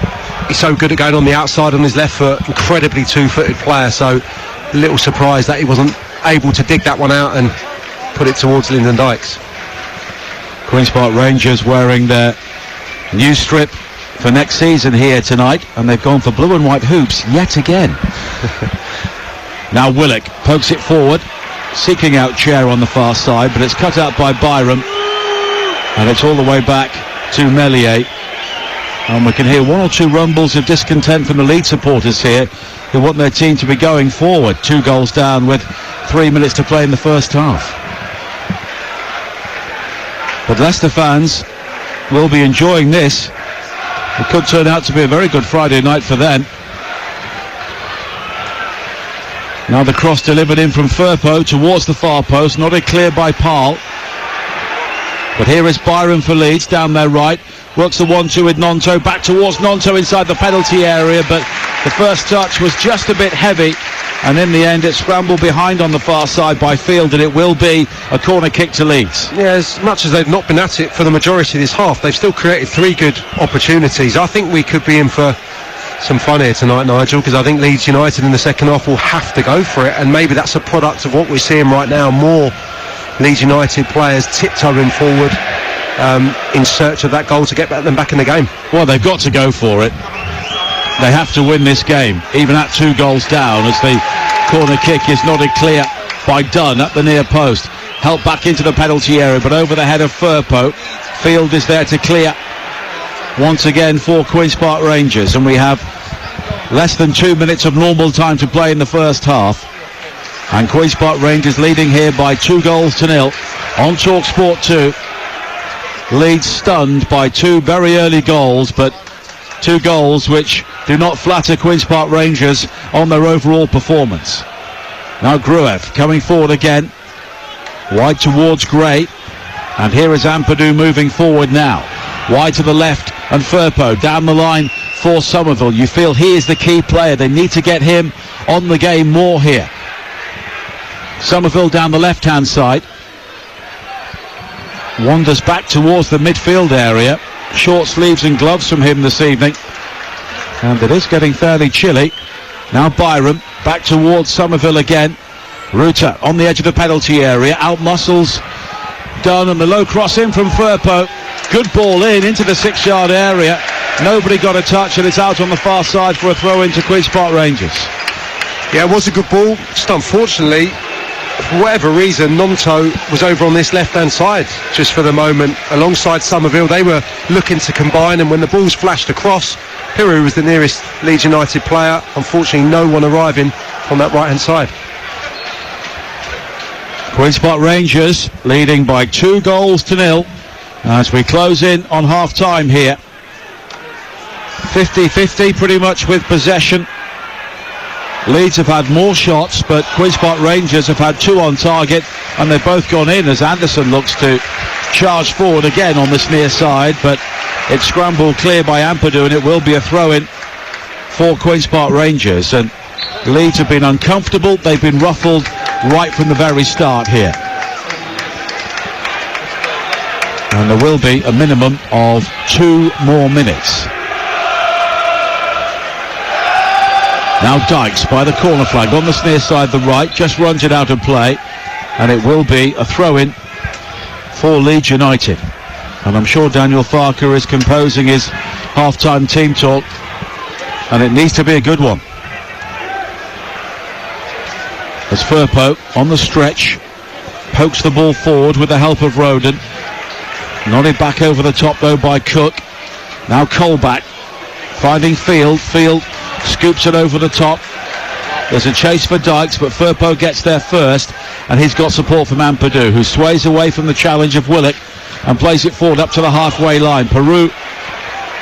he's so good at going on the outside on his left foot, incredibly two-footed player, so a little surprised that he wasn't able to dig that one out and put it towards Lyndon Dykes. Queen's Park Rangers wearing their new strip for next season here tonight, and they've gone for blue and white hoops yet again. Now Willock pokes it forward, seeking out Chair on the far side, but it's cut out by Byram, and it's all the way back to Meslier. And we can hear 1 or 2 rumbles of discontent from the Leeds supporters here, who want their team to be going forward. 2 goals down with 3 minutes to play in the first half. But Leicester fans will be enjoying this. It could turn out to be a very good Friday night for them. Now the cross delivered in from Firpo towards the far post, nodded clear by Parle. But here is Byram for Leeds down their right. Works the 1-2 with Nonto, back towards Nonto inside the penalty area, but the first touch was just a bit heavy, and in the end it's scrambled behind on the far side by Field, and it will be a corner kick to Leeds. Yeah, as much as they've not been at it for the majority of this half, they've still created 3 good opportunities. I think we could be in for some fun here tonight, Nigel, because I think Leeds United in the second half will have to go for it, and maybe that's a product of what we're seeing right now, more Leeds United players tiptoeing forward in search of that goal to get them back in the game. Well, they've got to go for it. They have to win this game, even at 2 goals down, as the corner kick is nodded clear by Dunn at the near post. helped back into the penalty area, but over the head of Firpo. Field is there to clear once again for Queen's Park Rangers, and we have less than 2 minutes of normal time to play in the first half, and Queen's Park Rangers leading here by 2-0 on TalkSport 2. Leeds stunned by 2 very early goals, but 2 goals which do not flatter Queen's Park Rangers on their overall performance. Now Gruev coming forward again, wide towards Gray, and here is Ampadu moving forward now, wide to the left, and Firpo down the line for Somerville. You feel he is the key player. They need to get him on the game more here. Somerville down the left hand side, wanders back towards the midfield area. Short sleeves and gloves from him this evening, and it is getting fairly chilly. Now Byram back towards Somerville again. Ruta on the edge of the penalty area, out muscles Dunn, and the low cross in from Firpo. Good ball into the 6-yard area. Nobody got a touch, and it's out on the far side for a throw into Queen's Park Rangers. Yeah, it was a good ball. Just unfortunately, for whatever reason, Nonto was over on this left-hand side just for the moment alongside Somerville. They were looking to combine, and when the ball's flashed across, Piru was the nearest Leeds United player. Unfortunately, no one arriving on that right-hand side. Queen's Park Rangers leading by 2-0 as we close in on half-time here. 50-50 pretty much with possession. Leeds have had more shots, but Queen's Park Rangers have had 2 on target, and they've both gone in as Anderson looks to charge forward again on this near side, but it's scrambled clear by Ampadu, and it will be a throw-in for Queen's Park Rangers. And Leeds have been uncomfortable. They've been ruffled right from the very start here. And there will be a minimum of 2 more minutes. Now Dykes by the corner flag on the near side, the right, just runs it out of play, and it will be a throw-in for Leeds United. And I'm sure Daniel Farker is composing his half-time team talk, and it needs to be a good one. As Firpo on the stretch pokes the ball forward with the help of Roden. Nodded back over the top though by Cook. Now Colback finding Field. Field scoops it over the top. There's a chase for Dykes, but Firpo gets there first, and he's got support from Ampadu, who sways away from the challenge of Willock and plays it forward up to the halfway line. Peru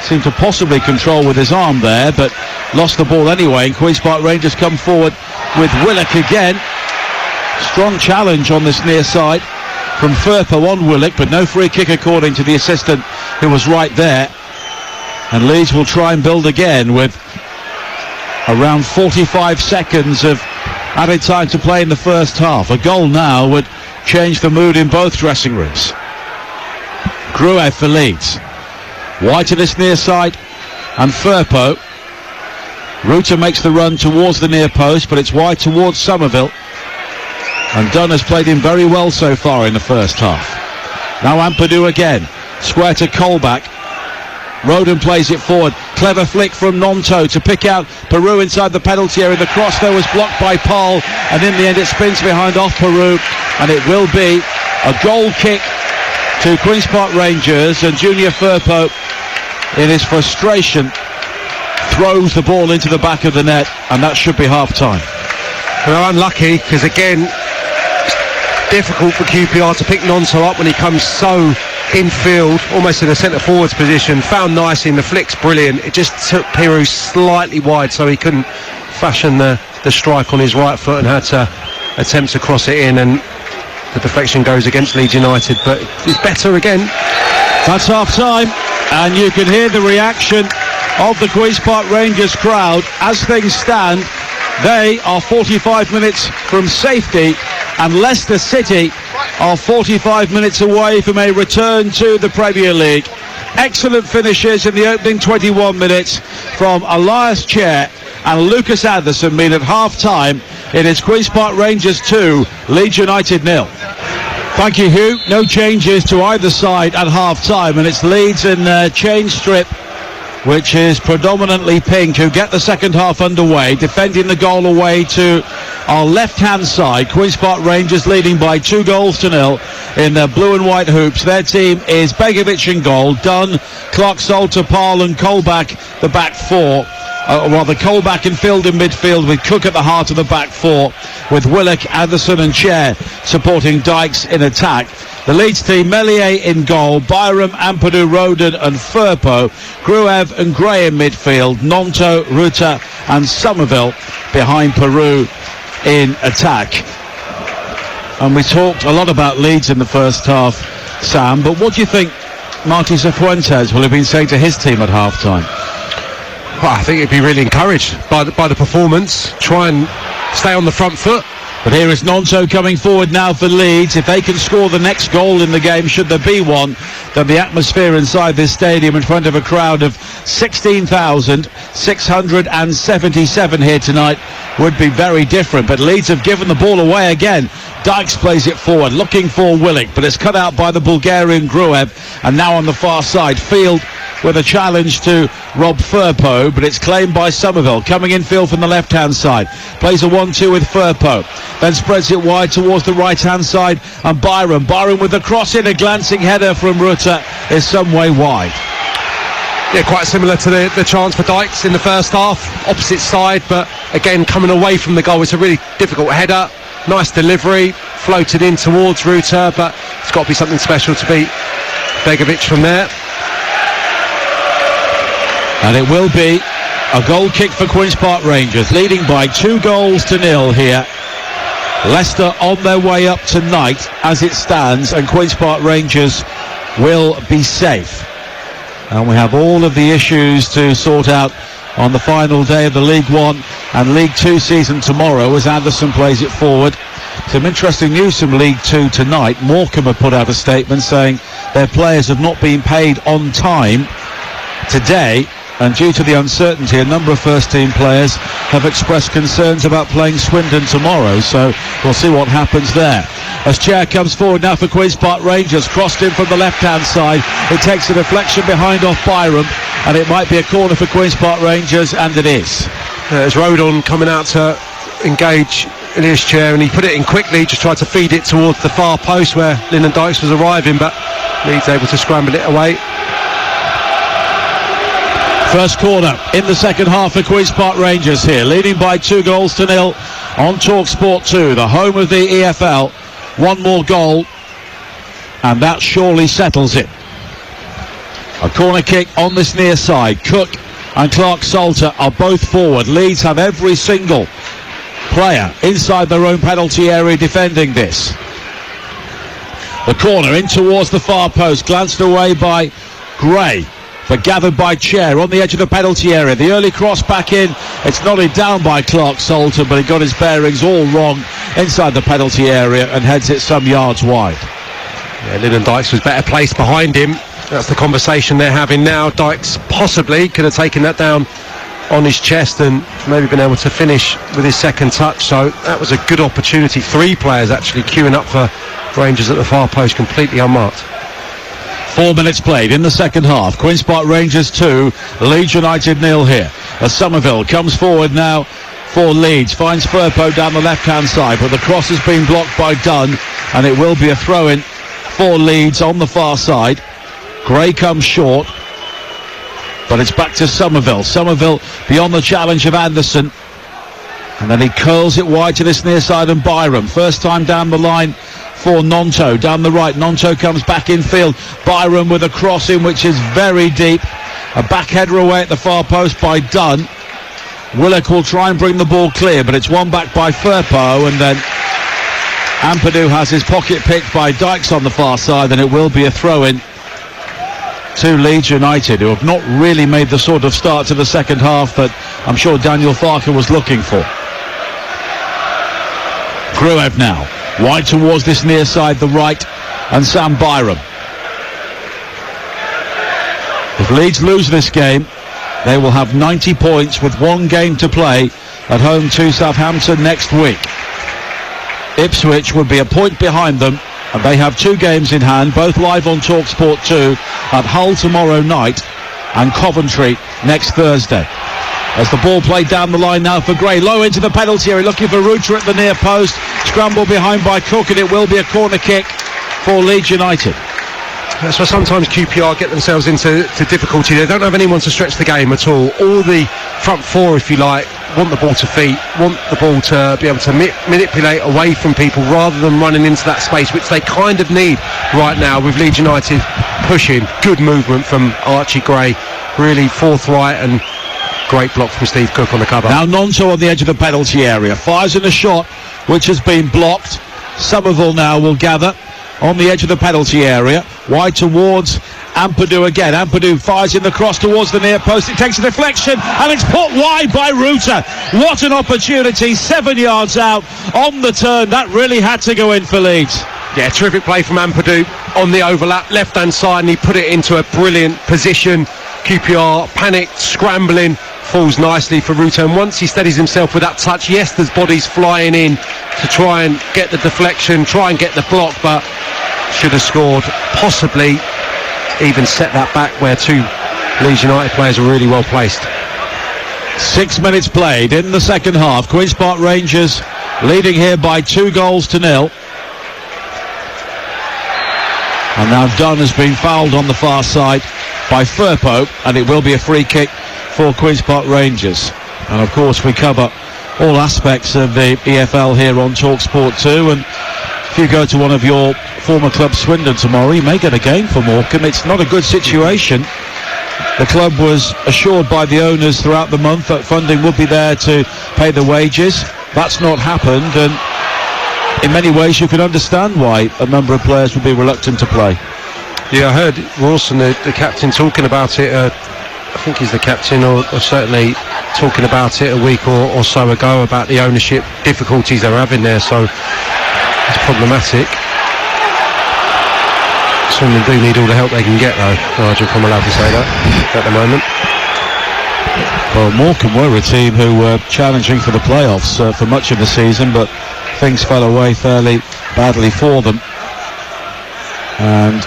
seemed to possibly control with his arm there, but lost the ball anyway, and Queen's Park Rangers come forward with Willock again. Strong challenge on this near side from Firpo on Willock, but no free kick according to the assistant who was right there. And Leeds will try and build again with around 45 seconds of added time to play in the first half. A goal now would change the mood in both dressing rooms. Gruev for Leeds. Wide to this near side, and Firpo. Ruta makes the run towards the near post, but it's wide towards Somerville. And Dunn has played him very well so far in the first half. Now Ampadu again. Square to Colback. Roden plays it forward. Clever flick from Nonto to pick out Peru inside the penalty area. The cross though was blocked by Paul, and in the end it spins behind off Peru, and it will be a goal kick to Queen's Park Rangers. And Junior Firpo, in his frustration, throws the ball into the back of the net, and that should be half time. Well, unlucky, because again it's difficult for QPR to pick Nonto up when he comes so infield, almost in a centre forwards position. Found nice in the flick's brilliant. It just took Peru slightly wide, so he couldn't fashion the strike on his right foot and had to attempt to cross it in, and the deflection goes against Leeds United, but it's better again. That's half time, and you can hear the reaction of the Queen's Park Rangers crowd. As things stand, they are 45 minutes from safety, and Leicester City are 45 minutes away from a return to the Premier League. Excellent finishes in the opening 21 minutes from Elias Chair and Lucas Anderson mean at half-time it is Queen's Park Rangers 2, Leeds United 0. Thank you, Hugh. No changes to either side at half-time, and it's Leeds in change strip, which is predominantly pink, who get the second half underway, defending the goal away to our left-hand side, Queen's Park Rangers leading by 2-0 in their blue and white hoops. Their team is Begovic in goal, Dunn, Clark, Salter, Parle and Colback, the back four. Colback and Field in midfield, with Cook at the heart of the back four, with Willock, Anderson and Chair supporting Dykes in attack. The Leeds team, Melier in goal, Byram, Ampadu, Roden and Firpo, Gruev and Gray in midfield, Nonto, Ruta and Somerville behind Peru in attack. And we talked a lot about Leeds in the first half, Sam, but what do you think Marty Cifuentes will have been saying to his team at half-time? Well, I think he'd be really encouraged by the performance. Try and stay on the front foot. But here is Nonto coming forward now for Leeds. If they can score the next goal in the game, should there be one, then the atmosphere inside this stadium in front of a crowd of 16,677 here tonight would be very different. But Leeds have given the ball away again. Dykes plays it forward, looking for Willock, but it's cut out by the Bulgarian Gruev. And now on the far side, Field with a challenge to Rob Firpo, but it's claimed by Somerville. Coming in field from the left-hand side. Plays a 1-2 with Firpo. Then spreads it wide towards the right-hand side. And Byram with the cross in. A glancing header from Ruta is some way wide. Yeah, quite similar to the chance for Dykes in the first half. Opposite side, but again, coming away from the goal. It's a really difficult header. Nice delivery. Floated in towards Ruta, but it's got to be something special to beat Begovic from there. And it will be a goal kick for Queen's Park Rangers, leading by 2-0 here. Leicester on their way up tonight as it stands, and Queen's Park Rangers will be safe. And we have all of the issues to sort out on the final day of the League One and League Two season tomorrow as Anderson plays it forward. Some interesting news from League Two tonight. Morecambe have put out a statement saying their players have not been paid on time today, and due to the uncertainty, a number of first-team players have expressed concerns about playing Swindon tomorrow, so we'll see what happens there. As Chair comes forward now for Queen's Park Rangers, crossed in from the left-hand side. It takes a deflection behind off Byram, and it might be a corner for Queen's Park Rangers, and it is. There's Rodon coming out to engage Elias Chair, and he put it in quickly, just tried to feed it towards the far post where Lyndon Dykes was arriving, but Leeds able to scramble it away. First corner in the second half for Queen's Park Rangers here, leading by 2-0 on TalkSport 2, the home of the EFL. One more goal, and that surely settles it. A corner kick on this near side. Cook and Clark Salter are both forward. Leeds have every single player inside their own penalty area defending this. The corner in towards the far post, glanced away by Gray, but gathered by Chair on the edge of the penalty area. The early cross back in, it's nodded down by Clark Salter, but he got his bearings all wrong inside the penalty area and heads it some yards wide. Yeah, Lyndon Dykes was better placed behind him. That's the conversation they're having now. Dykes possibly could have taken that down on his chest and maybe been able to finish with his second touch, so that was a good opportunity. Three players actually queuing up for Rangers at the far post, completely unmarked. 4 minutes played in the second half. Queen's Park Rangers 2, Leeds United 0 here. As Somerville comes forward now for Leeds, finds Firpo down the left-hand side, but the cross has been blocked by Dunn, and it will be a throw-in for Leeds on the far side. Gray comes short, but it's back to Somerville. Somerville beyond the challenge of Anderson, and then he curls it wide to this near side, and Byram, first time down the line for Nonto, down the right. Nonto comes back in field. Byram with a cross in which is very deep. A back header away at the far post by Dunn. Willock will try and bring the ball clear, but it's won back by Firpo, and then Ampadu has his pocket picked by Dykes on the far side, and it will be a throw-in to Leeds United, who have not really made the sort of start to the second half that I'm sure Daniel Farker was looking for. Gruev now, wide towards this near side, the right, and Sam Byram. If Leeds lose this game, they will have 90 points with one game to play at home to Southampton next week. Ipswich would be a point behind them, and they have two games in hand, both live on TalkSport 2, at Hull tomorrow night and Coventry next Thursday. As the ball played down the line now for Gray, low into the penalty area, looking for Ruta at the near post, scrambled behind by Cook, and it will be a corner kick for Leeds United. That's why sometimes QPR get themselves into difficulty. They don't have anyone to stretch the game at all. All the front four, if you like, want the ball to feet, want the ball to be able to manipulate away from people rather than running into that space, which they kind of need right now with Leeds United pushing. Good movement from Archie Gray, really forthright, and great block from Steve Cook on the cover. Now Nonto on the edge of the penalty area, fires in a shot which has been blocked. Somerville now will gather on the edge of the penalty area, wide towards Ampadu again. Ampadu fires in the cross towards the near post. It takes a deflection and it's put wide by Ruta. What an opportunity, 7 yards out on the turn. That really had to go in for Leeds. Yeah, terrific play from Ampadu on the overlap, left hand side, and he put it into a brilliant position. QPR panicked, scrambling, falls nicely for Ruta, and once he steadies himself with that touch, yes, there's bodies flying in to try and get the deflection, try and get the block, but should have scored, possibly even set that back where two Leeds United players are really well placed. 6 minutes played in the second half. Queen's Park Rangers leading here by 2-0. And now Dunn has been fouled on the far side by Firpo, and it will be a free kick for Queen's Park Rangers. And of course we cover all aspects of the EFL here on TalkSport 2, and if you go to one of your former clubs, Swindon, tomorrow, you may get a game for Morecambe. It's not a good situation. The club was assured by the owners throughout the month that funding would be there to pay the wages. That's not happened, and in many ways you can understand why a number of players would be reluctant to play. Yeah, I heard Rawson, the captain, talking about it. I think he's the captain, or certainly talking about it a week or so ago, about the ownership difficulties they're having there, so it's problematic. Swindon do need all the help they can get, though, Nigel, if I'm allowed to say that at the moment. Well, Morecambe were a team who were challenging for the playoffs for much of the season, but things fell away fairly badly for them, and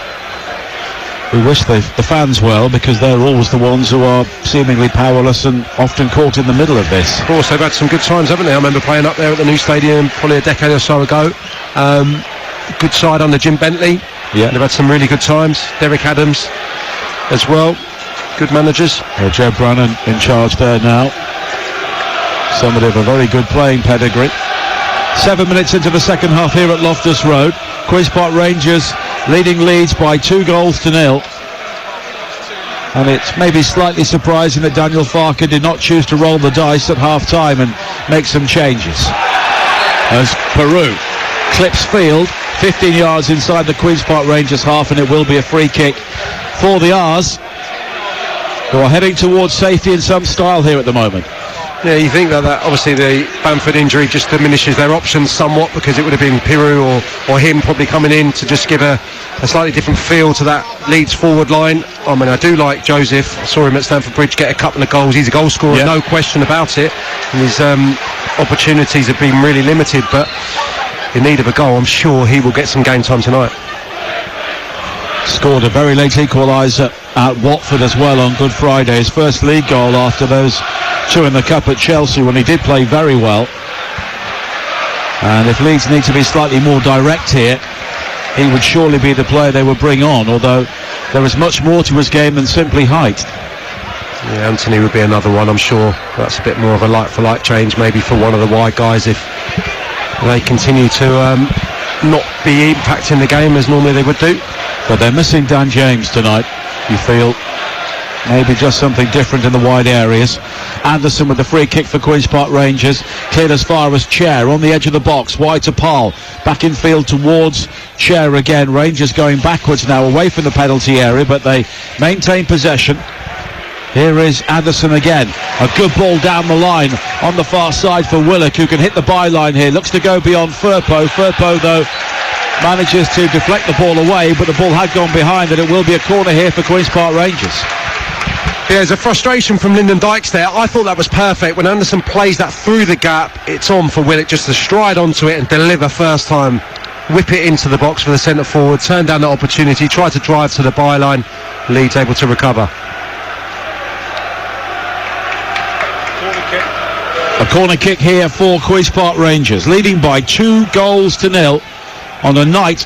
we wish the fans well, because they're always the ones who are seemingly powerless and often caught in the middle of this. Of course, they've had some good times, haven't they? I remember playing up there at the new stadium probably a decade or so ago. Good side under Jim Bentley. Yeah, they've had some really good times. Derek Adams as well. Good managers. Joe Brannan in charge there now. Somebody of a very good playing pedigree. 7 minutes into the second half here at Loftus Road. Queen's Park Rangers leading Leeds by 2-0. And it's maybe slightly surprising that Daniel Farker did not choose to roll the dice at half-time and make some changes. As Peru clips field, 15 yards inside the Queen's Park Rangers half, and it will be a free kick for the R's, who are heading towards safety in some style here at the moment. Yeah, you think that obviously the Bamford injury just diminishes their options somewhat, because it would have been Peru or him probably coming in to just give a slightly different feel to that Leeds forward line. I mean, I do like Joseph. I saw him at Stamford Bridge get a couple of goals. He's a goal scorer, yeah, no question about it. And his opportunities have been really limited, but in need of a goal, I'm sure he will get some game time tonight. Scored a very late equaliser at Watford as well on Good Friday. His first league goal after those two in the cup at Chelsea, when he did play very well. And if Leeds need to be slightly more direct here, he would surely be the player they would bring on, although there is much more to his game than simply height. Yeah, Anthony would be another one, I'm sure. That's a bit more of a like-for-like change maybe for one of the wide guys, if they continue to not be impacting the game as normally they would do. But they're missing Dan James tonight, you feel. Maybe just something different in the wide areas. Anderson with the free kick for Queen's Park Rangers, cleared as far as Chair on the edge of the box, wide to Paul, back in field towards Chair again. Rangers going backwards now, away from the penalty area, but they maintain possession. Here is Anderson again, a good ball down the line on the far side for Willock, who can hit the byline here, looks to go beyond Firpo. Firpo though manages to deflect the ball away, but the ball had gone behind, and it will be a corner here for Queen's Park Rangers. Yeah, there's a frustration from Lyndon Dykes there. I thought that was perfect. When Anderson plays that through the gap, it's on for Willock just to stride onto it and deliver first time. Whip it into the box for the centre forward, turn down the opportunity, try to drive to the byline. Leeds able to recover. A corner kick here for Queen's Park Rangers, leading by 2-0 on a night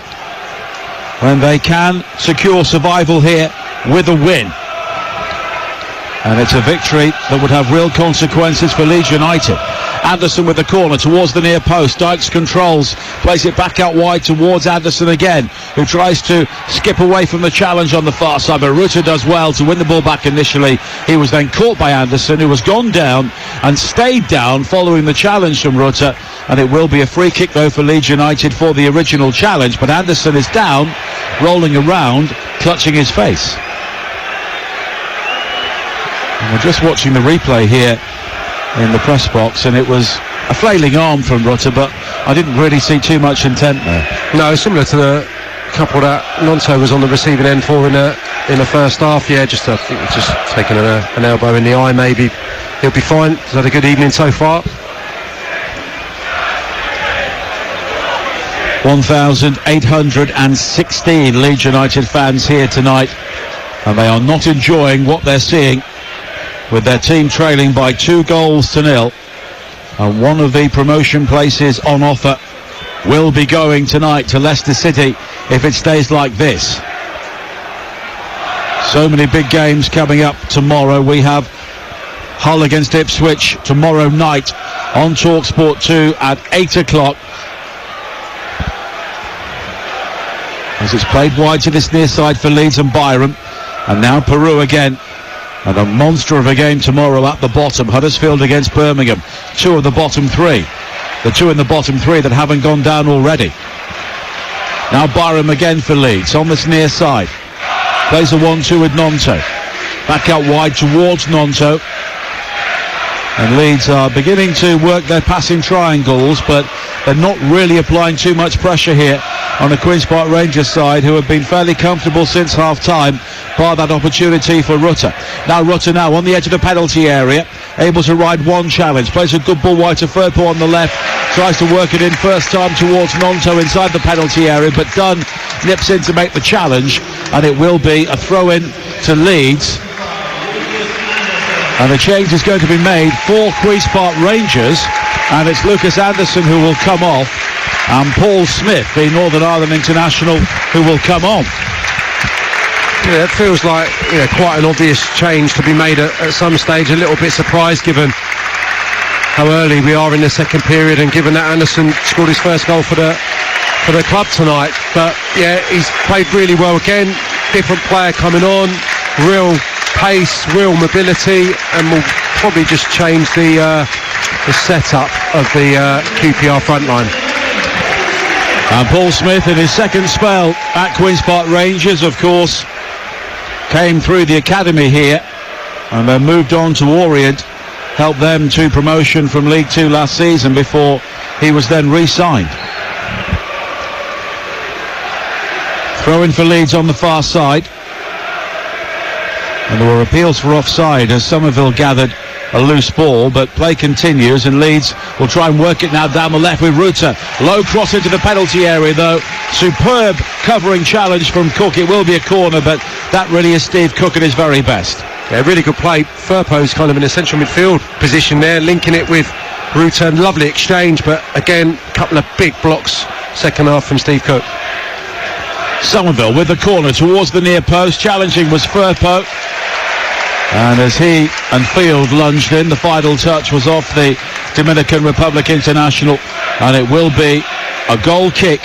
when they can secure survival here with a win. And it's a victory that would have real consequences for Leeds United. Anderson with the corner towards the near post. Dykes controls, plays it back out wide towards Anderson again, who tries to skip away from the challenge on the far side, but Rutter does well to win the ball back initially. He was then caught by Anderson, who has gone down and stayed down following the challenge from Rutter, and it will be a free kick though for Leeds United for the original challenge, but Anderson is down, rolling around, clutching his face. And we're just watching the replay here in the press box, and it was a flailing arm from Rutter, but I didn't really see too much intent there. No, similar to the couple that Nonto was on the receiving end for in the first half. Yeah, I think just taking an elbow in the eye maybe. He'll be fine. He's had a good evening so far. 1,816 Leeds United fans here tonight, and they are not enjoying what they're seeing, with their team trailing by 2-0, and one of the promotion places on offer will be going tonight to Leicester City if it stays like this. So many big games coming up tomorrow. We have Hull against Ipswich tomorrow night on TalkSport 2 at 8 o'clock. As it's played wide to this near side for Leeds and Byram, and now Peru again. And a monster of a game tomorrow at the bottom. Huddersfield against Birmingham. 2 of the bottom 3. The 2 in the bottom 3 that haven't gone down already. Now Byram again for Leeds on this near side. Plays a 1-2 with Nonto. Back out wide towards Nonto. And Leeds are beginning to work their passing triangles, but they're not really applying too much pressure here on the Queen's Park Rangers side, who have been fairly comfortable since half-time, bar that opportunity for Rutter. Now Rutter on the edge of the penalty area, able to ride one challenge, plays a good ball wide to Firpo on the left, tries to work it in first time towards Nonto inside the penalty area, but Dunn nips in to make the challenge, and it will be a throw-in to Leeds. And the change is going to be made for Queen's Park Rangers, and it's Lucas Anderson who will come off, and Paul Smith, the Northern Ireland international, who will come on. Yeah, it feels like quite an obvious change to be made at some stage. A little bit surprised given how early we are in the second period, and given that Anderson scored his first goal for the club tonight. But yeah, he's played really well again. Different player coming on, real pace, real mobility, and will probably just change the setup of the QPR front line. And Paul Smith, in his second spell at Queen's Park Rangers, of course, came through the academy here and then moved on to Orient, helped them to promotion from League 2 last season before he was then re-signed. Throw in for Leeds on the far side. And there were appeals for offside as Somerville gathered a loose ball, but play continues, and Leeds will try and work it now down the left with Rutter. Low cross into the penalty area though. Superb covering challenge from Cook. It will be a corner, but that really is Steve Cook at his very best. Yeah, really good play. Firpo's kind of in a central midfield position there, linking it with Rutter. Lovely exchange, but again, a couple of big blocks second half from Steve Cook. Somerville with the corner towards the near post. Challenging was Firpo, and as he and Field lunged in, the final touch was off the Dominican Republic international, and it will be a goal kick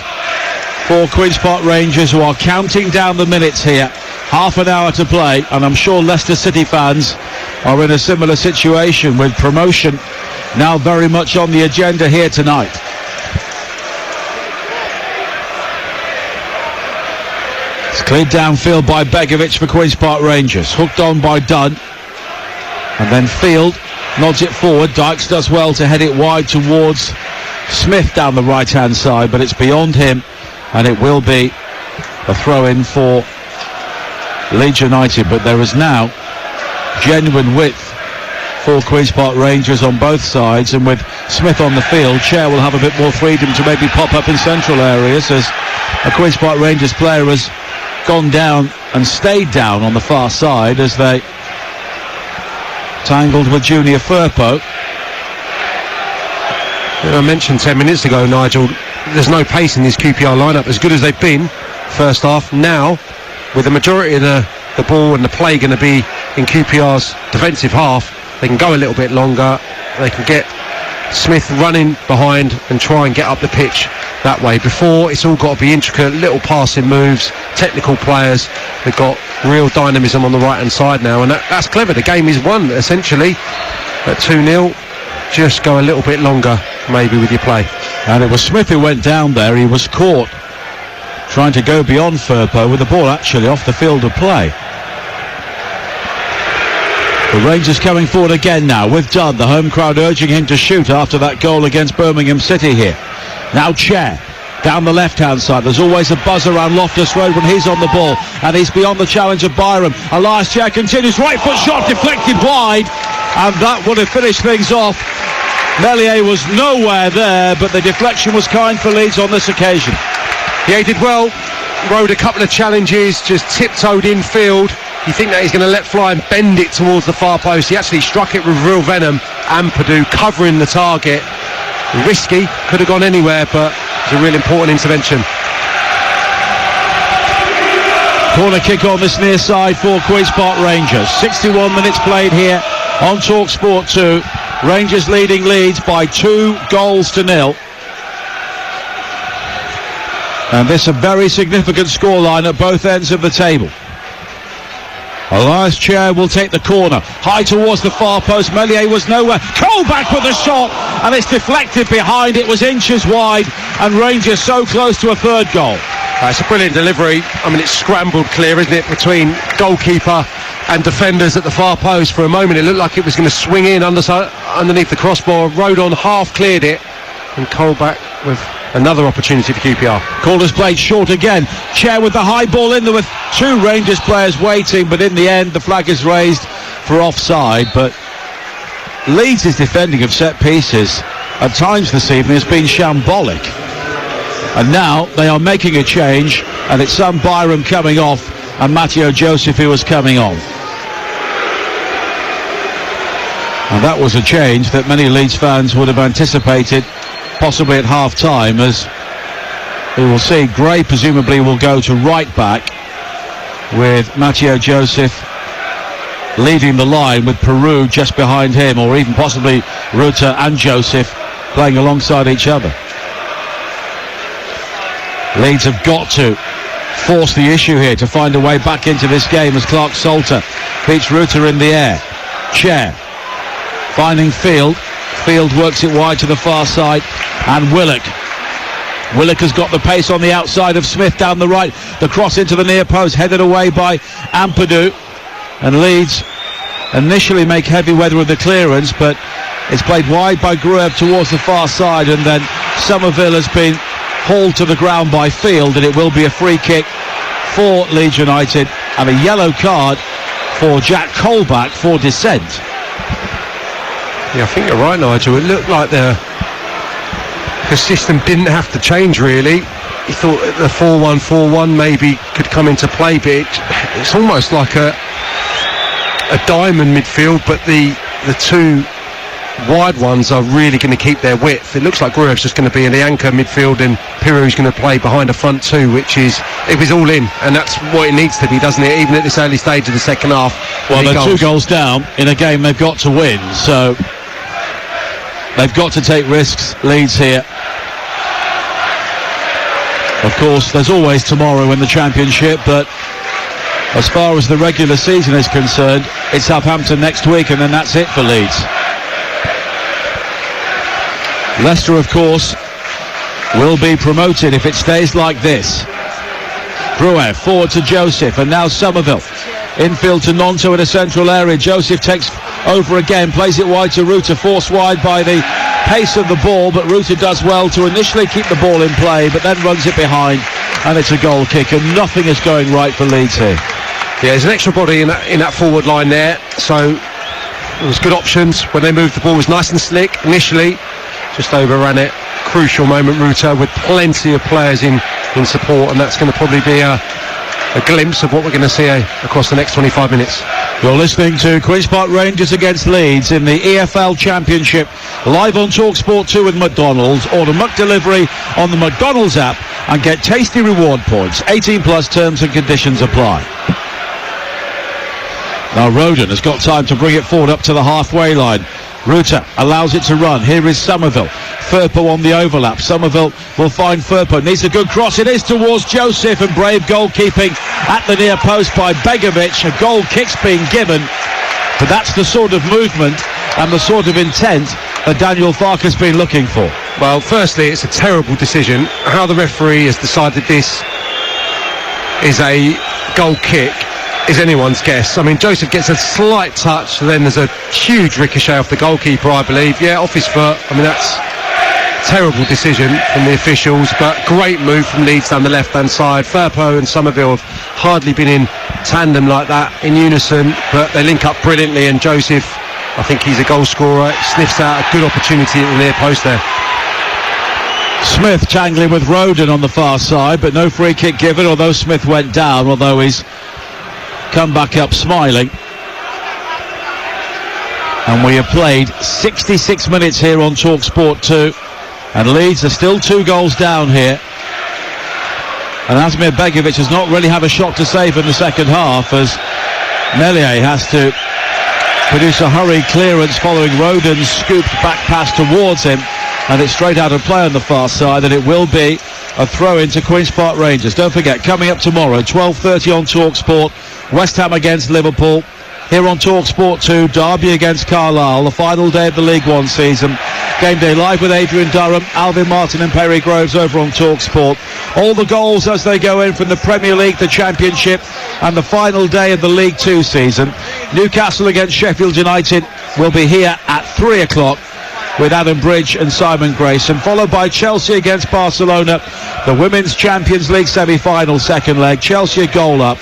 for Queen's Park Rangers, who are counting down the minutes here. Half an hour to play, and I'm sure Leicester City fans are in a similar situation, with promotion now very much on the agenda here tonight. It's cleared downfield by Begovic for Queen's Park Rangers. Hooked on by Dunn. And then Field nods it forward. Dykes does well to head it wide towards Smith down the right-hand side, but it's beyond him, and it will be a throw-in for Leeds United. But there is now genuine width for Queen's Park Rangers on both sides, and with Smith on the field, Chair will have a bit more freedom to maybe pop up in central areas, as a Queen's Park Rangers player has gone down and stayed down on the far side as they tangled with Junior Firpo. I mentioned 10 minutes ago, Nigel, there's no pace in this QPR lineup. As good as they've been first half, now with the majority of the ball and the play going to be in QPR's defensive half, they can go a little bit longer. They can get Smith running behind and try and get up the pitch that way. Before, it's all got to be intricate, little passing moves, technical players. They've got real dynamism on the right hand side now, and that's clever. The game is won essentially at 2-0. Just go a little bit longer maybe with your play. And it was Smith who went down there. He was caught trying to go beyond Firpo with the ball actually off the field of play. The Rangers coming forward again now with Dunn, the home crowd urging him to shoot after that goal against Birmingham City here. Now Chair down the left hand side. There's always a buzz around Loftus Road when he's on the ball, and he's beyond the challenge of Byram. Elias Chair continues, right foot shot deflected wide, and that would have finished things off. Meslier was nowhere there, but the deflection was kind for Leeds on this occasion. Yeah, he did well, rode a couple of challenges, just tiptoed infield. You think that he's going to let fly and bend it towards the far post. He actually struck it with real venom. Ampadu covering the target. Risky, could have gone anywhere, but it's a real important intervention. Corner kick on this near side for Queen's Park Rangers. 61 minutes played here on TalkSport 2. Rangers leading Leeds by 2-0. And this a very significant scoreline at both ends of the table. Elias Chair will take the corner, high towards the far post. Meslier was nowhere. Colback with a shot, and it's deflected behind. It was inches wide, and Rangers so close to a third goal. It's a brilliant delivery. I mean, it's scrambled clear, isn't it, between goalkeeper and defenders at the far post. For a moment, it looked like it was going to swing in underneath the crossbar. Rodon half cleared it, and Colback with another opportunity for QPR. Calder's played short again. Chair with the high ball in there with two Rangers players waiting, but in the end the flag is raised for offside. But Leeds' defending of set pieces at times this evening has been shambolic, and now they are making a change, and it's Sam Byram coming off and Matteo Joseph who was coming on. And that was a change that many Leeds fans would have anticipated possibly at half-time, as we will see Gray presumably will go to right back with Matteo Joseph leading the line with Peru just behind him, or even possibly Ruta and Joseph playing alongside each other. Leeds have got to force the issue here to find a way back into this game as Clark Salter beats Ruta in the air. Chair finding Field. Field works it wide to the far side, and Willock has got the pace on the outside of Smith down the right. The cross into the near post, headed away by Ampadu, and Leeds initially make heavy weather of the clearance, but it's played wide by Gruev towards the far side, and then Somerville has been hauled to the ground by Field, and it will be a free kick for Leeds United and a yellow card for Jack Colback for dissent. Yeah, I think you're right, Nigel. It looked like the system didn't have to change, really. He thought the 4-1-4-1 maybe could come into play, but it's almost like a diamond midfield, but the two wide ones are really going to keep their width. It looks like Gruev's just going to be in the anchor midfield, and Piru's going to play behind a front two, which is, it was all in, and that's what it needs to be, doesn't it, even at this early stage of the second half. Well, they're 2 goals down in a game they've got to win, so they've got to take risks, Leeds here. Of course, there's always tomorrow in the Championship, but as far as the regular season is concerned, it's Southampton next week, and then that's it for Leeds. Leicester, of course, will be promoted if it stays like this. Gruev forward to Joseph, and now Somerville. Infield to Nonto in a central area. Joseph takes over again, plays it wide to Ruta, forced wide by the pace of the ball, but Ruta does well to initially keep the ball in play, but then runs it behind, and it's a goal kick, and nothing is going right for Leeds here. Yeah, there's an extra body in that forward line there, so it was good options. When they moved, the ball was nice and slick initially, just overran it. Crucial moment, Ruta, with plenty of players in support, and that's going to probably be a glimpse of what we're going to see across the next 25 minutes. You're listening to Queen's Park Rangers against Leeds in the EFL Championship, live on TalkSport 2 with McDonald's. Order McDelivery on the McDonald's app and get tasty reward points. 18 plus, terms and conditions apply. Now Roden has got time to bring it forward up to the halfway line. Ruta allows it to run. Here is Somerville. Firpo on the overlap. Somerville will find Firpo. Needs a good cross. It is towards Joseph, and brave goalkeeping at the near post by Begovic. A goal kick's being given, but that's the sort of movement and the sort of intent that Daniel Farke's been looking for. Well, firstly, it's a terrible decision. How the referee has decided this is a goal kick is anyone's guess. I mean, Joseph gets a slight touch, then there's a huge ricochet off the goalkeeper, I believe. Yeah, off his foot. I mean, that's a terrible decision from the officials, but great move from Leeds down the left-hand side. Firpo and Somerville have hardly been in tandem like that, in unison, but they link up brilliantly, and Joseph, I think he's a goal scorer, sniffs out a good opportunity at the near post there. Smith tangling with Roden on the far side, but no free kick given, although Smith went down, although he's come back up smiling. And we have played 66 minutes here on TalkSport 2, and Leeds are still 2 goals down here, and Asmir Begovic has not really had a shot to save in the second half, as Melier has to produce a hurried clearance following Roden's scooped back pass towards him, and it's straight out of play on the far side, and it will be a throw into Queen's Park Rangers. Don't forget, coming up tomorrow, 12:30 on TalkSport, West Ham against Liverpool. Here on TalkSport 2, Derby against Carlisle, the final day of the League One season. Game day live with Adrian Durham, Alvin Martin and Perry Groves over on TalkSport. All the goals as they go in from the Premier League, the Championship, and the final day of the League 2 season. Newcastle against Sheffield United will be here at 3 o'clock with Adam Bridge and Simon Grayson, followed by Chelsea against Barcelona, the Women's Champions League semi-final second leg. Chelsea a goal up.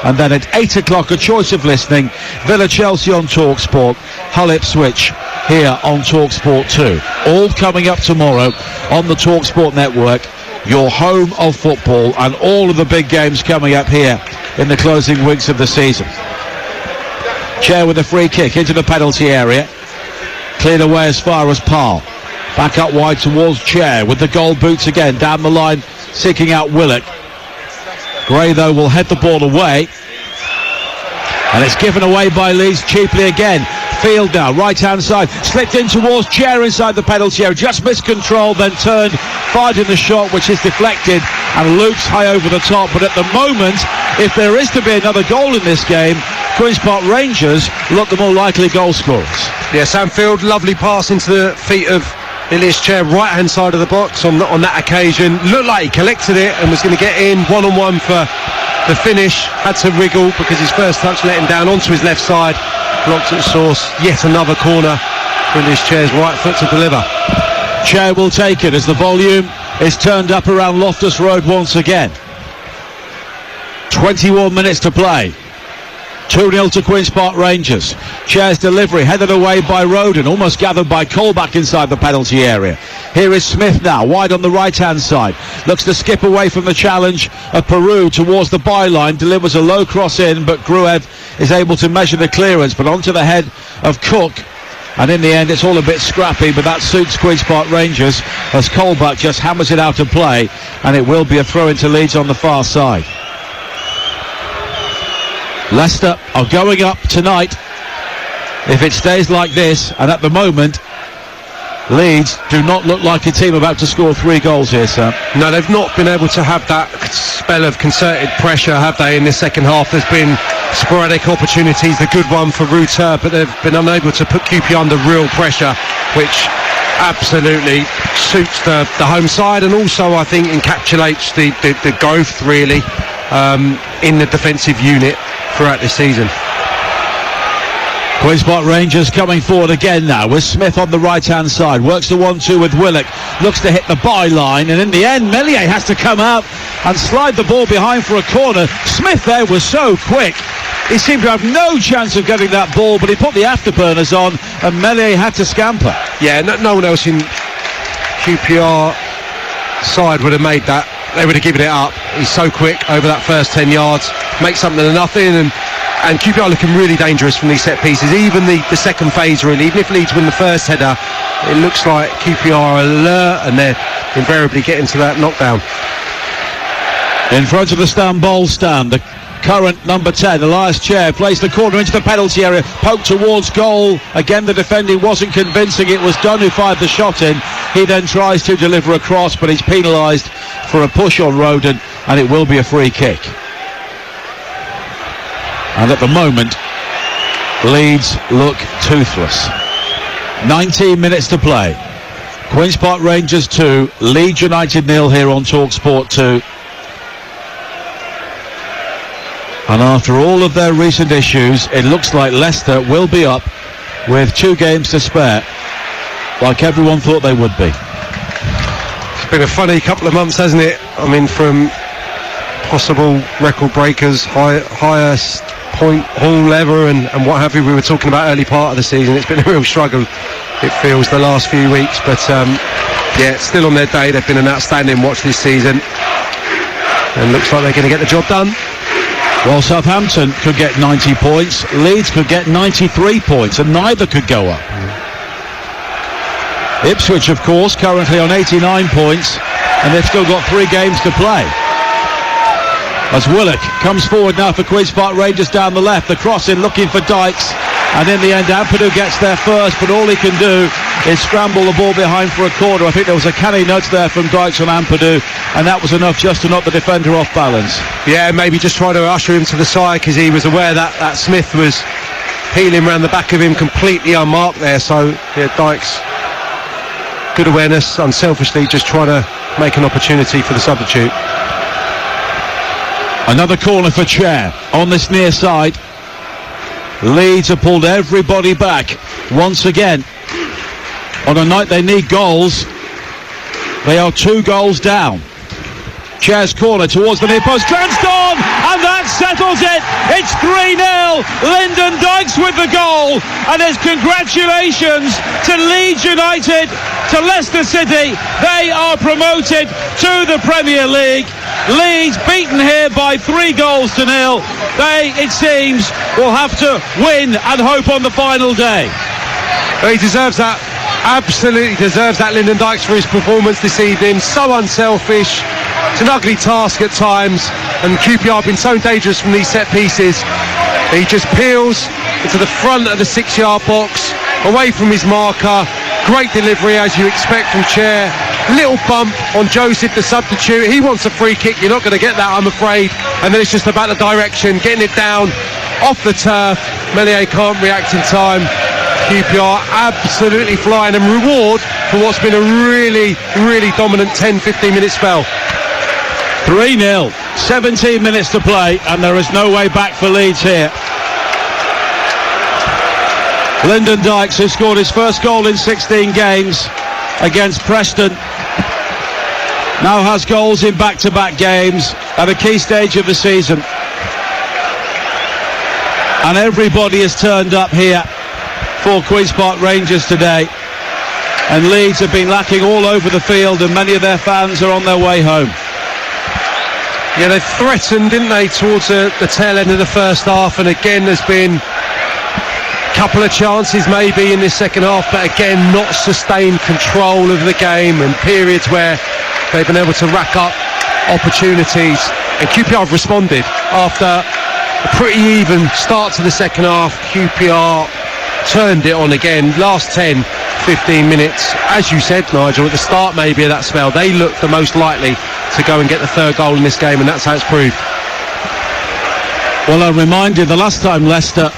And then at 8 o'clock, a choice of listening, Villa-Chelsea on TalkSport, Hull-Ipswich here on TalkSport 2. All coming up tomorrow on the TalkSport network, your home of football, and all of the big games coming up here in the closing weeks of the season. Chair with a free kick into the penalty area, cleared away as far as Parr. Back up wide towards Chair with the goal boots again, down the line, seeking out Willock. Gray, though, will head the ball away, and it's given away by Leeds cheaply again. Field now, right-hand side, slipped in towards Chair inside the penalty area, just missed control, then turned, fired in the shot, which is deflected and loops high over the top. But at the moment, if there is to be another goal in this game, Queen's Park Rangers look the more likely goal scorers. Yeah, Sam Field, lovely pass into the feet of Ilias Chair, right-hand side of the box on that occasion. Looked like he collected it and was going to get in one-on-one for the finish. Had to wriggle because his first touch let him down onto his left side. Blocked at source. Yet another corner for Ilias Chair's right foot to deliver. Chair will take it as the volume is turned up around Loftus Road once again. 21 minutes to play. 2-0 to Queen's Park Rangers. Chair's delivery headed away by Roden, almost gathered by Colback inside the penalty area. Here is Smith now, wide on the right-hand side. Looks to skip away from the challenge of Peru towards the byline. Delivers a low cross in, but Gruev is able to measure the clearance, but onto the head of Cook. And in the end, it's all a bit scrappy, but that suits Queen's Park Rangers as Colback just hammers it out of play, and it will be a throw into Leeds on the far side. Leicester are going up tonight if it stays like this, and at the moment Leeds do not look like a team about to score 3 goals here, Sam. No, they've not been able to have that spell of concerted pressure, have they, in the second half? There's been sporadic opportunities, the good one for Ruter, but they've been unable to put QP under real pressure, which absolutely suits the home side, and also I think encapsulates the growth really in the defensive unit throughout this season. Queen's Park Rangers coming forward again now with Smith on the right-hand side. Works the 1-2 with Willock. Looks to hit the byline, and in the end, Melier has to come out and slide the ball behind for a corner. Smith there was so quick. He seemed to have no chance of getting that ball, but he put the afterburners on, and Melier had to scamper. Yeah, no one else in QPR side would have made that. They would have given it up. He's so quick over that first 10 yards. Makes something of nothing, and And QPR looking really dangerous from these set pieces. Even the second phase, really. Even if Leeds win the first header, it looks like QPR are alert and they're invariably getting to that knockdown. In front of the Istanbul stand, the current number 10, Elias Chair, plays the corner into the penalty area, poked towards goal. Again, the defending wasn't convincing. It was Dunn who fired the shot in. He then tries to deliver a cross, but he's penalised for a push on Roden, and it will be a free kick. And at the moment, Leeds look toothless. 19 minutes to play. Queen's Park Rangers 2, Leeds United 0 here on TalkSport 2. And after all of their recent issues, it looks like Leicester will be up with 2 games to spare, like everyone thought they would be. It's been a funny couple of months, hasn't it? I mean, from possible record breakers, highest point haul ever, and what have you. We were talking about early part of the season. It's been a real struggle, it feels, the last few weeks. But yeah, it's still on their day. They've been an outstanding watch this season, and looks like they're going to get the job done. Well, Southampton could get 90 points, Leeds could get 93 points, and neither could go up. Ipswich, of course, currently on 89 points, and they've still got 3 games to play. As Willock comes forward now for Queen's Park Rangers down the left, the cross in looking for Dykes, and in the end Ampadu gets there first, but all he can do is scramble the ball behind for a corner. I think there was a canny nudge there from Dykes on Ampadu, and that was enough just to knock the defender off balance. Yeah, maybe just try to usher him to the side, because he was aware that Smith was peeling around the back of him completely unmarked there. So yeah, Dykes, good awareness, unselfishly just trying to make an opportunity for the substitute. Another corner for Chair on this near side. Leeds have pulled everybody back once again. On a night they need goals, they are 2 goals down. Chair's corner towards the near post, glanced on, and that settles it. It's 3-0. Lyndon Dykes with the goal, and there's congratulations to Leeds United, to Leicester City. They are promoted to the Premier League. Leeds beaten here by 3 goals to 0. They, it seems, will have to win and hope on the final day. He deserves that. Absolutely deserves that, Lyndon Dykes, for his performance this evening. So unselfish. It's an ugly task at times, and QPR have been so dangerous from these set pieces. He just peels into the front of the 6-yard box, away from his marker. Great delivery, as you expect from Chair. Little bump on Joseph, the substitute. He wants a free kick. You're not going to get that, I'm afraid. And then it's just about the direction, getting it down off the turf. Melier can't react in time. QPR absolutely flying, and reward for what's been a really, really dominant 10-15 minute spell. 3-0, 17 minutes to play, and there is no way back for Leeds here. Lyndon Dykes, who scored his first goal in 16 games against Preston, now has goals in back-to-back games at a key stage of the season. And everybody has turned up here for Queen's Park Rangers today, and Leeds have been lacking all over the field, and many of their fans are on their way home. Yeah, they threatened, didn't they, towards the tail end of the first half, and again there's been a couple of chances maybe in this second half, but again not sustained control of the game, and periods where they've been able to rack up opportunities. And QPR have responded after a pretty even start to the second half. QPR turned it on again. Last 10-15 minutes, as you said, Nigel, at the start maybe of that spell, they looked the most likely to go and get the 3rd goal in this game, and that's how it's proved. Well, I'm reminded the last time Leicester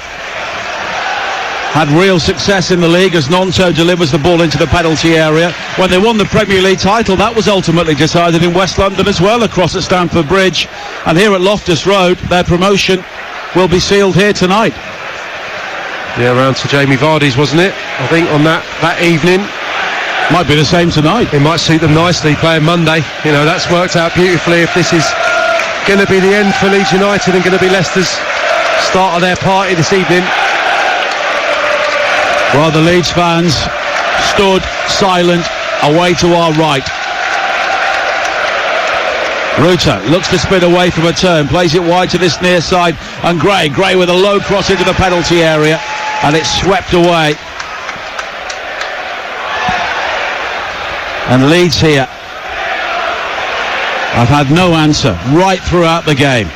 had real success in the league as Nonto delivers the ball into the penalty area. When they won the Premier League title, that was ultimately decided in West London as well, across at Stamford Bridge. And here at Loftus Road, their promotion will be sealed here tonight. Yeah, around to Jamie Vardy's, wasn't it? I think on that evening. Might be the same tonight. It might suit them nicely playing Monday. You know, that's worked out beautifully. If this is going to be the end for Leeds United and going to be Leicester's start of their party this evening. Well, the Leeds fans stood silent away to our right. Ruta looks to spin away from a turn, plays it wide to this near side. and Gray with a low cross into the penalty area, and it's swept away. And Leeds here have had no answer right throughout the game,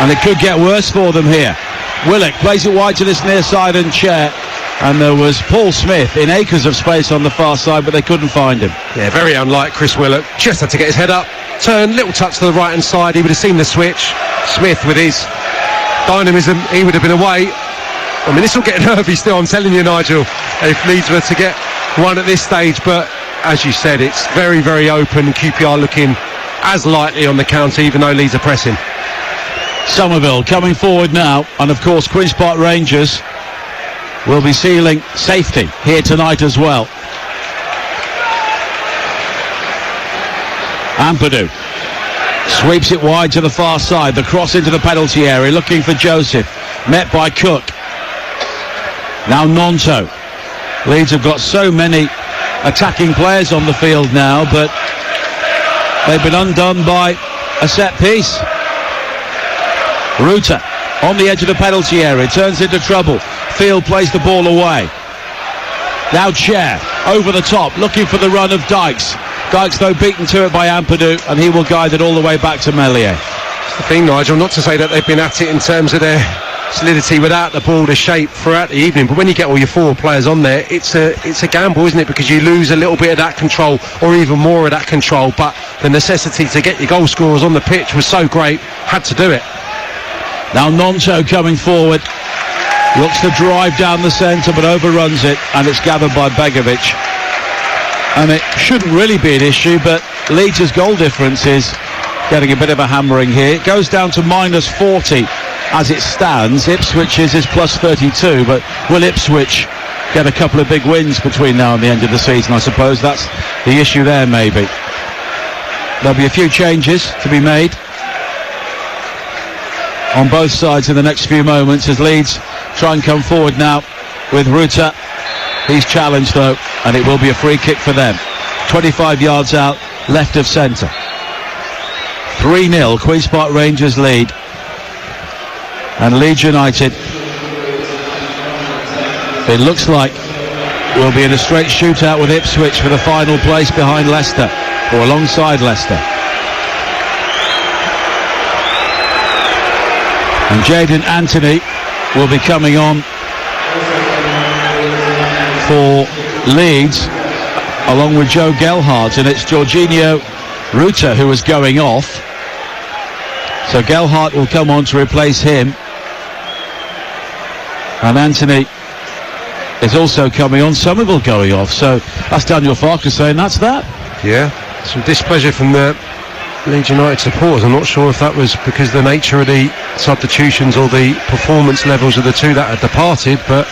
and it could get worse for them here. Willock plays it wide to this near side and Chair, and there was Paul Smith in acres of space on the far side, but they couldn't find him. Yeah, very unlike Chris Willock. Just had to get his head up, turn, little touch to the right hand side. He would have seen the switch. Smith, with his dynamism, he would have been away. I mean, this will get nervy still, I'm telling you, Nigel, if Leeds were to get one at this stage. But as you said, it's very, very open. QPR looking as lightly on the counter, even though Leeds are pressing. Somerville coming forward now, and of course Queen's Park Rangers will be sealing safety here tonight as well. Ampadu sweeps it wide to the far side, the cross into the penalty area, looking for Joseph, met by Cook. Now Nonto. Leeds have got so many attacking players on the field now, but they've been undone by a set piece. Ruta on the edge of the penalty area, turns into trouble. Field plays the ball away. Now Chair over the top, looking for the run of Dykes. Dykes though beaten to it by Ampadu, and he will guide it all the way back to Meslier. It's the thing, Nigel, not to say that they've been at it in terms of their solidity without the ball to shape throughout the evening, but when you get all your forward players on there, it's a gamble, isn't it? Because you lose a little bit of that control, or even more of that control. But the necessity to get your goal scorers on the pitch was so great, had to do it. Now Nonto coming forward, looks to drive down the centre but overruns it, and it's gathered by Begovic. And it shouldn't really be an issue, but Leeds' goal difference is getting a bit of a hammering here. It goes down to -40 as it stands. Ipswich's is +32, but will Ipswich get a couple of big wins between now and the end of the season? I suppose that's the issue there, maybe. There'll be a few changes to be made on both sides in the next few moments as Leeds try and come forward now with Ruta. He's challenged though, and it will be a free kick for them. 25 yards out, left of centre. 3-0, Queen's Park Rangers lead. And Leeds United, it looks like, will be in a straight shootout with Ipswich for the final place behind Leicester, or alongside Leicester. And Jayden Anthony will be coming on for Leeds along with Joe Gelhardt, and it's Jorginho Ruta who is going off, so Gelhardt will come on to replace him, and Anthony is also coming on. Somerville going off, so that's Daniel Farker saying that's that. Yeah, some displeasure from the Leeds United supporters. I'm not sure if that was because the nature of the substitutions or the performance levels of the two that had departed, but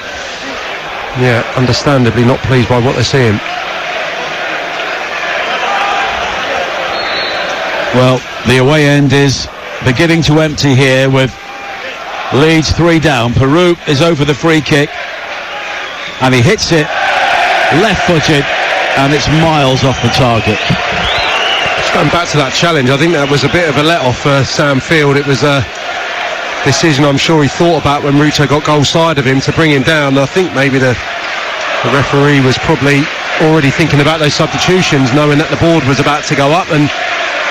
yeah, understandably not pleased by what they're seeing. Well, the away end is beginning to empty here with Leeds 3 down. Peru is over the free kick, and he hits it left-footed, and it's miles off the target. Going back to that challenge, I think that was a bit of a let-off for Sam Field. It was a decision I'm sure he thought about when Ruto got goal side of him to bring him down. I think maybe the referee was probably already thinking about those substitutions, knowing that the board was about to go up, and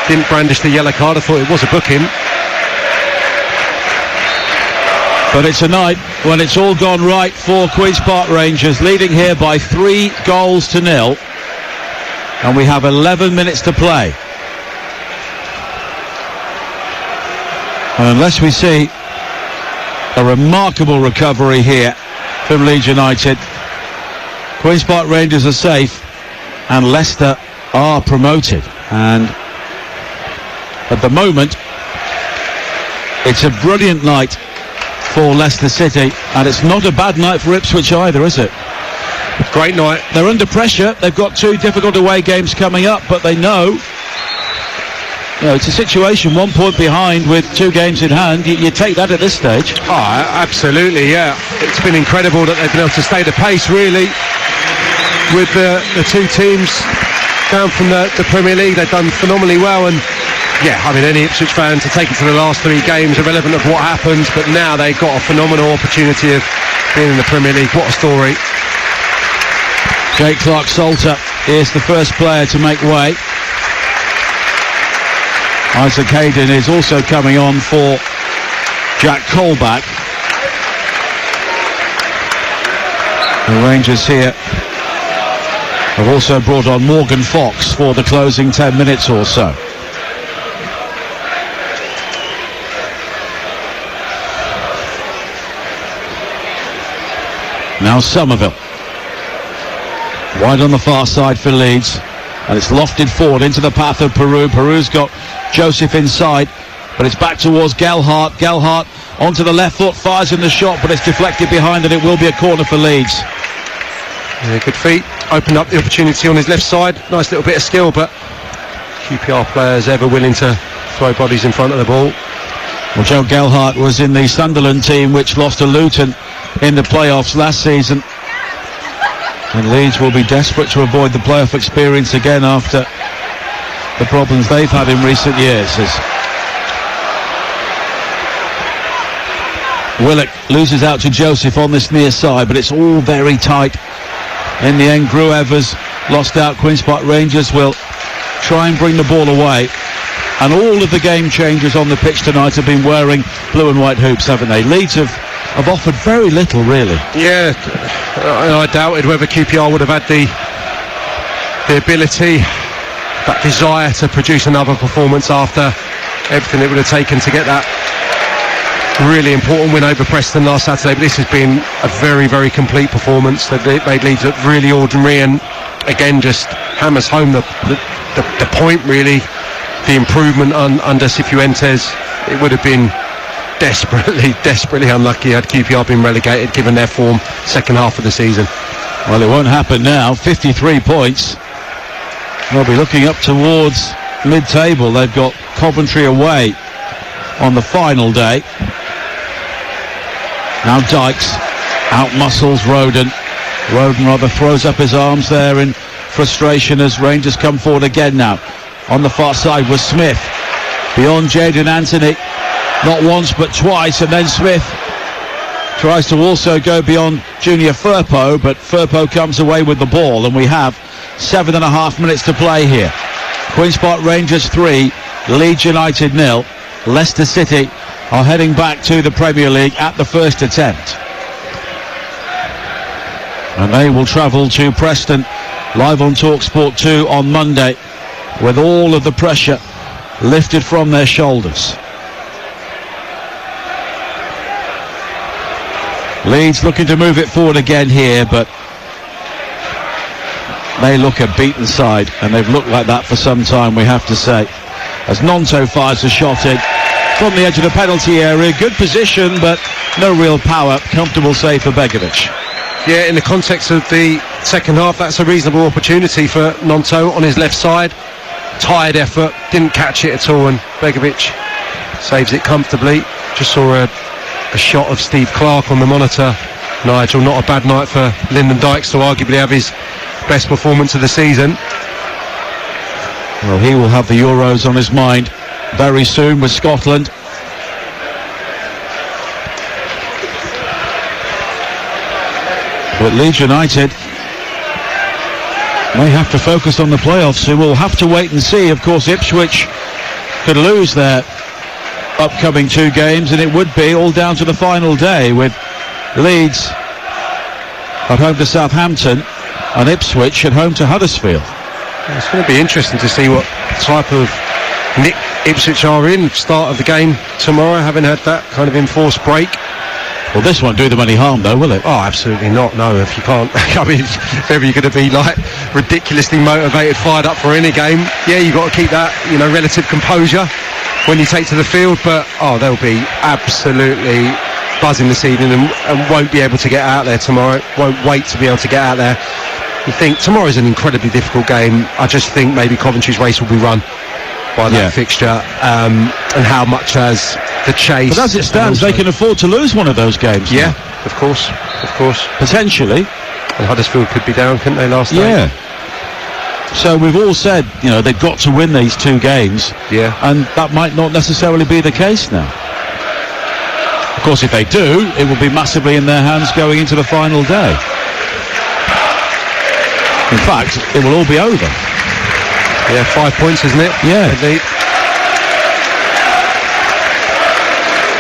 didn't brandish the yellow card. I thought it was a booking. But it's a night when it's all gone right for Queen's Park Rangers, leading here by 3-0, and we have 11 minutes to play. And unless we see a remarkable recovery here from Leeds United, Queen's Park Rangers are safe and Leicester are promoted. And at the moment, it's a brilliant night for Leicester City, and it's not a bad night for Ipswich either, is it? Great night. They're under pressure. They've got 2 difficult away games coming up, but they know, it's a situation 1 point behind with 2 games in hand. You take that at this stage. Oh, absolutely, yeah. It's been incredible that they've been able to stay the pace, really, with the 2 teams down from the Premier League. They've done phenomenally well, and Yeah, I mean, any Ipswich fan to take it to the last 3 games, irrelevant of what happens, but now they've got a phenomenal opportunity of being in the Premier League. What a story. Jake Clark-Salter is the first player to make way. Isaac Hayden is also coming on for Jack Colback. The Rangers here have also brought on Morgan Fox for the closing 10 minutes or so. Now Somerville. Wide on the far side for Leeds. And it's lofted forward into the path of Peru. Peru's got Joseph inside, but it's back towards Gelhardt. Gelhardt onto the left foot, fires in the shot, but it's deflected behind, and it will be a corner for Leeds. Yeah, good feet. Opened up the opportunity on his left side. Nice little bit of skill, but QPR players ever willing to throw bodies in front of the ball. Well, Joe Gelhardt was in the Sunderland team, which lost to Luton in the playoffs last season. And Leeds will be desperate to avoid the playoff experience again after the problems they've had in recent years. As Willock loses out to Joseph on this near side, but it's all very tight. In the end, Gruevers lost out. Queen's Park Rangers will try and bring the ball away. And all of the game changers on the pitch tonight have been wearing blue and white hoops, haven't they? Leeds have offered very little, really. Yeah, I doubted whether QPR would have had the ability, that desire to produce another performance after everything it would have taken to get that really important win over Preston last Saturday. But this has been a very, very complete performance. They made Leeds look really ordinary, and again just hammers home the point, really. The improvement under Cifuentes. It would have been desperately unlucky had QPR been relegated, given their form second half of the season. Well, it won't happen now. 53 points. They'll be looking up towards mid-table. They've got Coventry away on the final day. Now Dykes out-muscles Roden. Roden rather throws up his arms there in frustration as Rangers come forward again now. On the far side was Smith. Beyond Jayden Anthony. Not once but twice, and then Smith tries to also go beyond Junior Firpo, but Firpo comes away with the ball, and we have 7.5 minutes to play here. Queen's Park Rangers 3, Leeds United 0. Leicester City are heading back to the Premier League at the first attempt. And they will travel to Preston, live on TalkSport 2 on Monday, with all of the pressure lifted from their shoulders. Leeds looking to move it forward again here, but they look a beaten side, and they've looked like that for some time, we have to say. As Nonto fires a shot in from the edge of the penalty area. Good position, but no real power. Comfortable save for Begovic. Yeah, in the context of the second half, that's a reasonable opportunity for Nonto on his left side. Tired effort, didn't catch it at all, and Begovic saves it comfortably. Just saw a shot of Steve Clark on the monitor. Nigel, not a bad night for Lyndon Dykes to arguably have his best performance of the season. Well, he will have the Euros on his mind very soon with Scotland. But Leeds United may have to focus on the playoffs, so we'll have to wait and see. Of course, Ipswich could lose their upcoming 2 games, and it would be all down to the final day, with Leeds at home to Southampton and Ipswich at home to Huddersfield. It's going to be interesting to see what type of nick Ipswich are in start of the game tomorrow, having had that kind of enforced break. Well, this won't do them any harm, though, will it? Oh, absolutely not. No, if you can't, I mean, if ever you're going to be like ridiculously motivated, fired up for any game, yeah, you've got to keep that, relative composure when you take to the field. But they'll be absolutely buzzing this evening and won't be able to get out there tomorrow. Won't wait to be able to get out there. You think tomorrow's an incredibly difficult game. I just think maybe Coventry's race will be run by that fixture, and how much has the chase. But as it stands, they can afford to lose one of those games. Yeah, of course. Potentially. And Huddersfield could be down, couldn't they, last night? So we've all said, they've got to win these 2 games. Yeah. And that might not necessarily be the case now. Of course, if they do, it will be massively in their hands going into the final day. In fact, it will all be over. Yeah, 5 points, isn't it? Yeah. Indeed.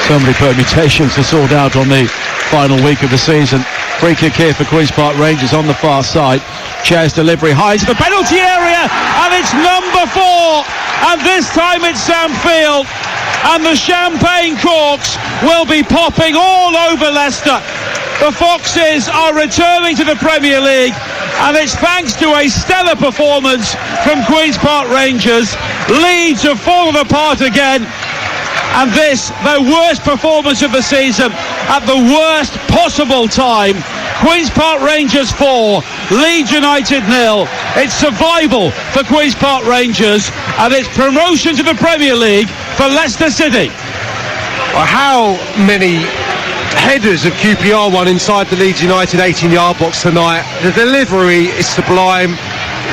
So many permutations to sort out on the final week of the season. Free kick here for Queen's Park Rangers on the far side. Chair's delivery high into the penalty area, and it's number 4. And this time it's Sam Field. And the champagne corks will be popping all over Leicester. The Foxes are returning to the Premier League, and it's thanks to a stellar performance from Queen's Park Rangers. Leeds have fallen apart again. And this, their worst performance of the season at the worst possible time. Queen's Park Rangers 4, Leeds United 0. It's survival for Queen's Park Rangers, and it's promotion to the Premier League for Leicester City. Well, how many headers have QPR won inside the Leeds United 18-yard box tonight? The delivery is sublime.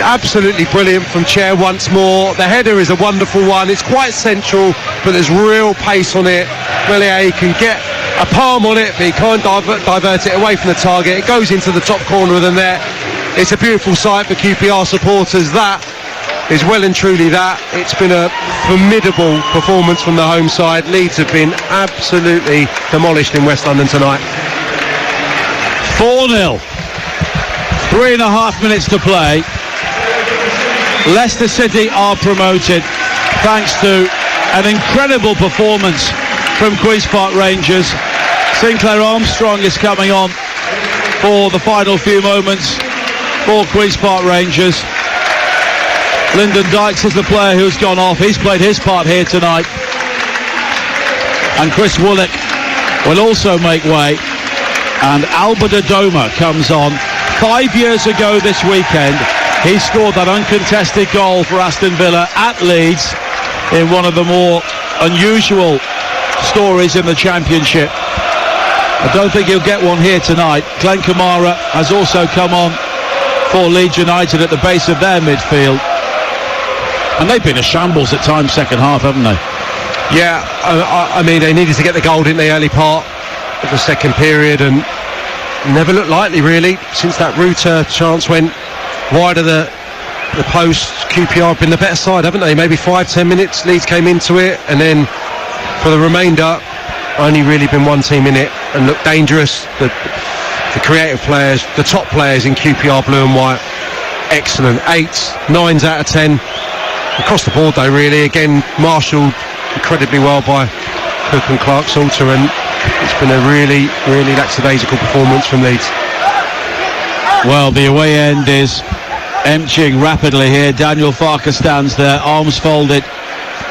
Absolutely brilliant from Chair once more. The header is a wonderful one. It's quite central, but there's real pace on it. Melier can get a palm on it, but he can't divert it away from the target. It goes into the top corner of the net. It's a beautiful sight for QPR supporters. That is well and truly that. It's been a formidable performance from the home side. Leeds have been absolutely demolished in West London tonight. 4-0. 3.5 minutes to play. Leicester City are promoted thanks to an incredible performance from Queen's Park Rangers. Sinclair Armstrong is coming on for the final few moments for Queen's Park Rangers. Lyndon Dykes is the player who's gone off. He's played his part here tonight. And Chris Woollick will also make way. And Albert Adoma comes on. 5 years ago this weekend, he scored that uncontested goal for Aston Villa at Leeds in one of the more unusual stories in the Championship. I don't think he'll get one here tonight. Glenn Kamara has also come on for Leeds United at the base of their midfield. And they've been a shambles at times second half, haven't they? Yeah, I mean, they needed to get the goal in the early part of the second period, and never looked likely really since that Ruter chance went wide of the post. QPR have been the better side, haven't they? Maybe 5-10 minutes Leeds came into it, and then for the remainder only really been one team in it and looked dangerous. The creative players, the top players in QPR blue and white, excellent. 8s, 9s out of 10 across the board though really. Again, marshalled incredibly well by Cook and Clark-Salter, and it's been a really, really lackadaisical performance from Leeds. Well, the away end is emptying rapidly here. Daniel Farker stands there, arms folded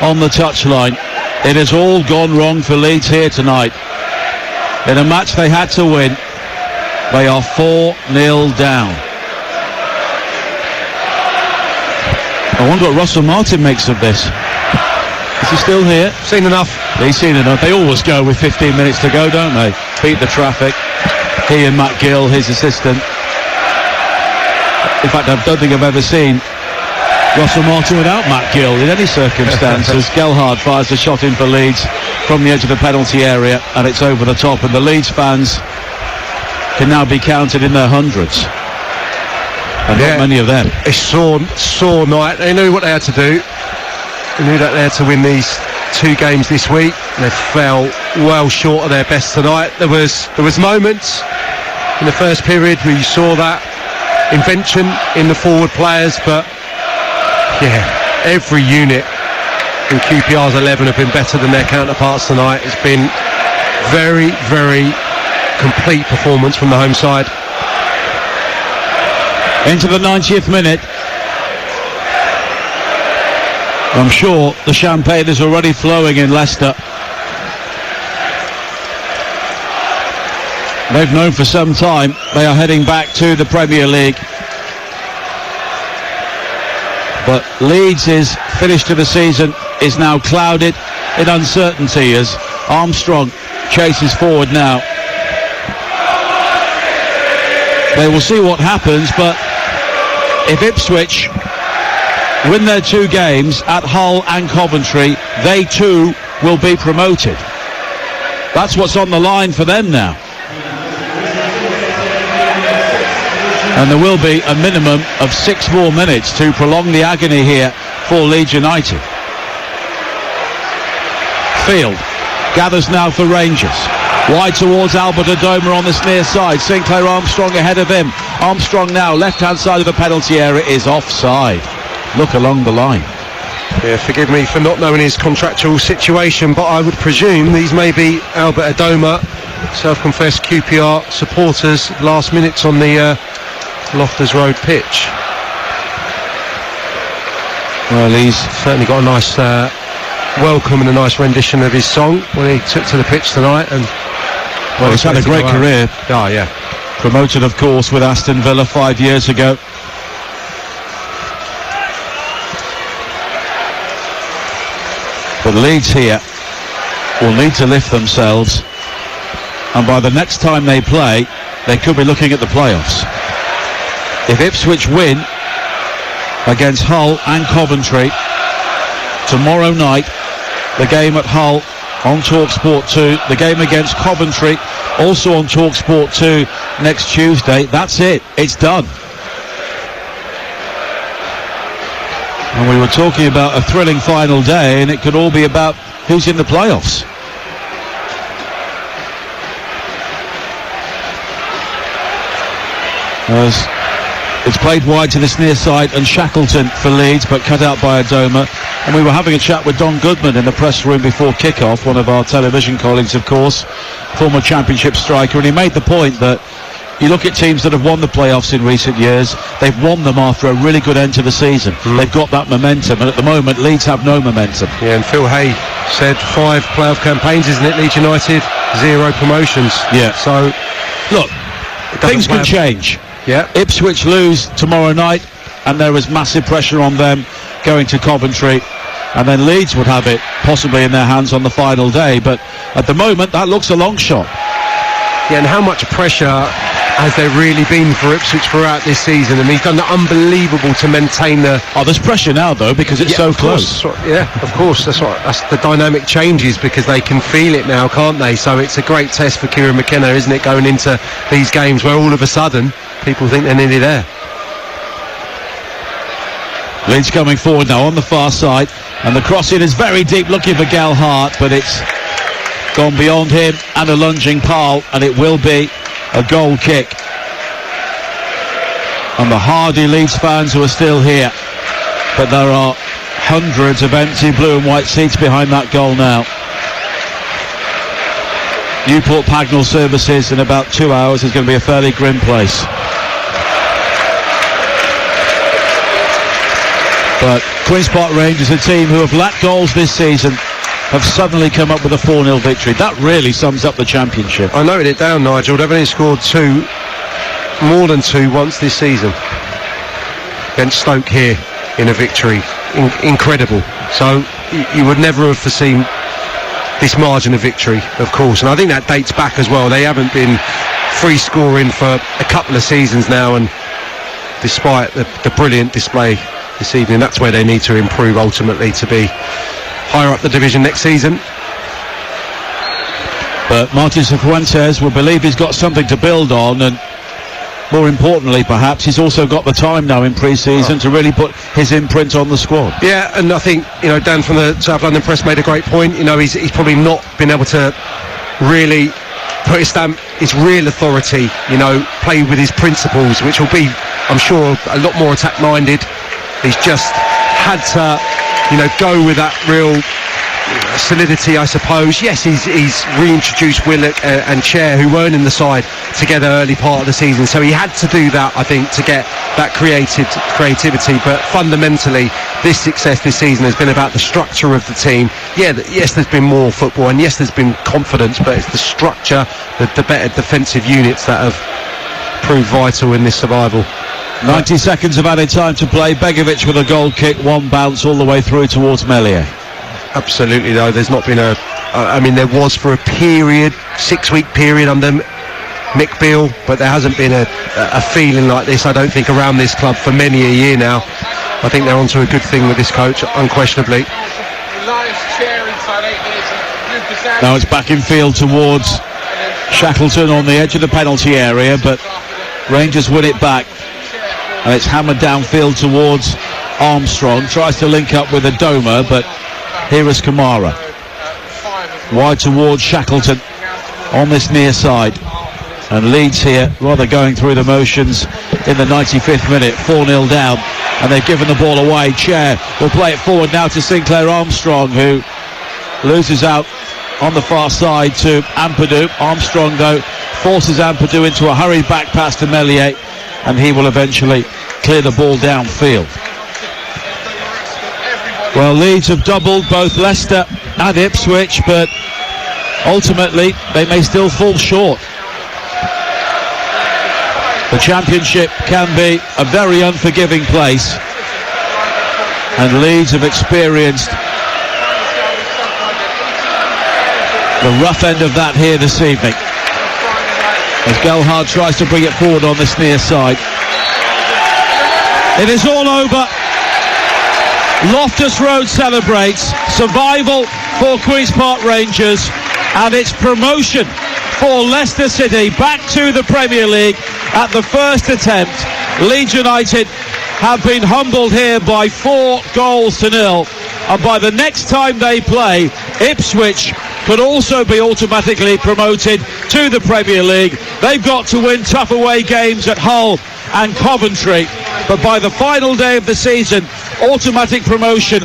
on the touchline. It has all gone wrong for Leeds here tonight. In a match they had to win, they are 4-0 down. I wonder what Russell Martin makes of this. Is he still here? Seen enough. He's seen enough. They always go with 15 minutes to go, don't they? Beat the traffic. He and Matt Gill, his assistant. In fact, I don't think I've ever seen Russell Martin without Matt Gill in any circumstances. Gelhard fires a shot in for Leeds from the edge of the penalty area, and it's over the top, and the Leeds fans can now be counted in their hundreds. And not many of them. A sore night. They knew what they had to do. They knew that they had to win these 2 games this week. They fell well short of their best tonight. There was moments in the first period where you saw that invention in the forward players, but yeah, every unit in QPR's 11 have been better than their counterparts tonight. It's been very, very complete performance from the home side. Into the 90th minute. I'm sure the champagne is already flowing in Leicester. They've known for some time they are heading back to the Premier League. But Leeds' finish to the season is now clouded in uncertainty as Armstrong chases forward now. They will see what happens, but if Ipswich win their 2 games at Hull and Coventry, they too will be promoted. That's what's on the line for them now. And there will be a minimum of 6 more minutes to prolong the agony here for Leeds United. Field gathers now for Rangers. Wide towards Albert Adoma on this near side. Sinclair Armstrong ahead of him. Armstrong now left-hand side of the penalty area is offside. Look along the line. Yeah, forgive me for not knowing his contractual situation, but I would presume these may be Albert Adoma, self-confessed QPR supporters, last minutes on the Loftus Road pitch. Well, he's certainly got a nice welcome and a nice rendition of his song when he took to the pitch tonight. And well, he's had a great career. Oh, yeah. Promoted, of course, with Aston Villa 5 years ago. But Leeds here will need to lift themselves, and by the next time they play, they could be looking at the playoffs. If Ipswich win against Hull and Coventry tomorrow night, the game at Hull on TalkSport 2, the game against Coventry also on TalkSport 2 next Tuesday, that's it, it's done. And we were talking about a thrilling final day, and it could all be about who's in the playoffs. As it's played wide to this near side, and Shackleton for Leeds, but cut out by Adoma. And we were having a chat with Don Goodman in the press room before kick-off, one of our television colleagues, of course, former Championship striker, and he made the point that you look at teams that have won the playoffs in recent years, they've won them after a really good end to the season. They've got that momentum, and at the moment Leeds have no momentum. Yeah, and Phil Hay said 5 playoff campaigns, isn't it, Leeds United? 0 promotions. Yeah. So, look, things can change. Yeah. Ipswich lose tomorrow night, and there is massive pressure on them going to Coventry, and then Leeds would have it possibly in their hands on the final day, but at the moment that looks a long shot. Yeah, and how much pressure has there really been for Ipswich throughout this season? I mean, he's done the unbelievable to maintain the... Oh, there's pressure now, though, because it's so close. Yeah, of course. That's the dynamic changes, because they can feel it now, can't they? So it's a great test for Kieran McKenna, isn't it, going into these games where all of a sudden people think they're nearly there. Leeds coming forward now on the far side, and the cross-in is very deep, looking for Gal Hart, but it's gone beyond him and a lunging Paul, and it will be a goal kick. And the hardy Leeds fans who are still here, but there are hundreds of empty blue and white seats behind that goal now. Newport Pagnell services in about 2 hours is going to be a fairly grim place. But Queen's Park Rangers, a team who have lacked goals this season, have suddenly come up with a 4-0 victory. That really sums up the championship. I noted it down, Nigel. They've only scored more than two once this season against Stoke here in a victory. Incredible. So you would never have foreseen this margin of victory, of course, and I think that dates back as well. They haven't been free scoring for a couple of seasons now, and despite the brilliant display this evening, that's where they need to improve ultimately to be higher up the division next season. But Martin Cifuentes will believe he's got something to build on, and more importantly perhaps he's also got the time now in pre-season to really put his imprint on the squad. Yeah, and I think, Dan from the South London Press made a great point. He's probably not been able to really put his stamp, his real authority, play with his principles, which will be, I'm sure, a lot more attack minded. He's just had to go with that real solidity, I suppose. Yes, he's reintroduced Willock and Chair, who weren't in the side together early part of the season, so he had to do that, I think, to get that creativity. But fundamentally, this success this season has been about the structure of the team. Yes, there's been more football, and yes, there's been confidence, but it's the structure, the better defensive units that have proved vital in this survival. 90 seconds of added time to play. Begovic with a goal kick, one bounce all the way through towards Meslier. Absolutely, though, there's not been there was for a period, 6-week period under Mick Beale, but there hasn't been a feeling like this, I don't think, around this club for many a year now. I think they're onto a good thing with this coach, unquestionably. Now it's back in field towards Shackleton on the edge of the penalty area, but Rangers win it back, and it's hammered downfield towards Armstrong. Tries to link up with Adoma, but here is Kamara wide towards Shackleton on this near side, and Leeds here rather going through the motions in the 95th minute, 4-0 down, and they've given the ball away. Chair will play it forward now to Sinclair Armstrong, who loses out on the far side to Ampadu. Armstrong, though, forces Ampadu into a hurried back pass to Meslier, and he will eventually clear the ball downfield. Well, Leeds have doubled both Leicester and Ipswich, but ultimately they may still fall short. The Championship can be a very unforgiving place, and Leeds have experienced the rough end of that here this evening, as Gelhardt tries to bring it forward on this near side. It is all over. Loftus Road celebrates survival for Queen's Park Rangers, and it's promotion for Leicester City back to the Premier League at the first attempt. Leeds United have been humbled here by 4-0, and by the next time they play, Ipswich could also be automatically promoted to the Premier League. They've got to win tough away games at Hull and Coventry, but by the final day of the season, automatic promotion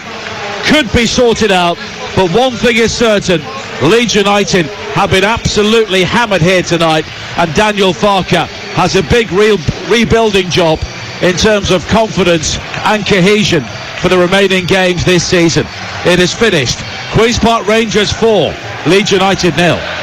could be sorted out. But one thing is certain, Leeds United have been absolutely hammered here tonight, and Daniel Farke has a big rebuilding job in terms of confidence and cohesion for the remaining games this season. It is finished. Queen's Park Rangers 4, Leeds United 0.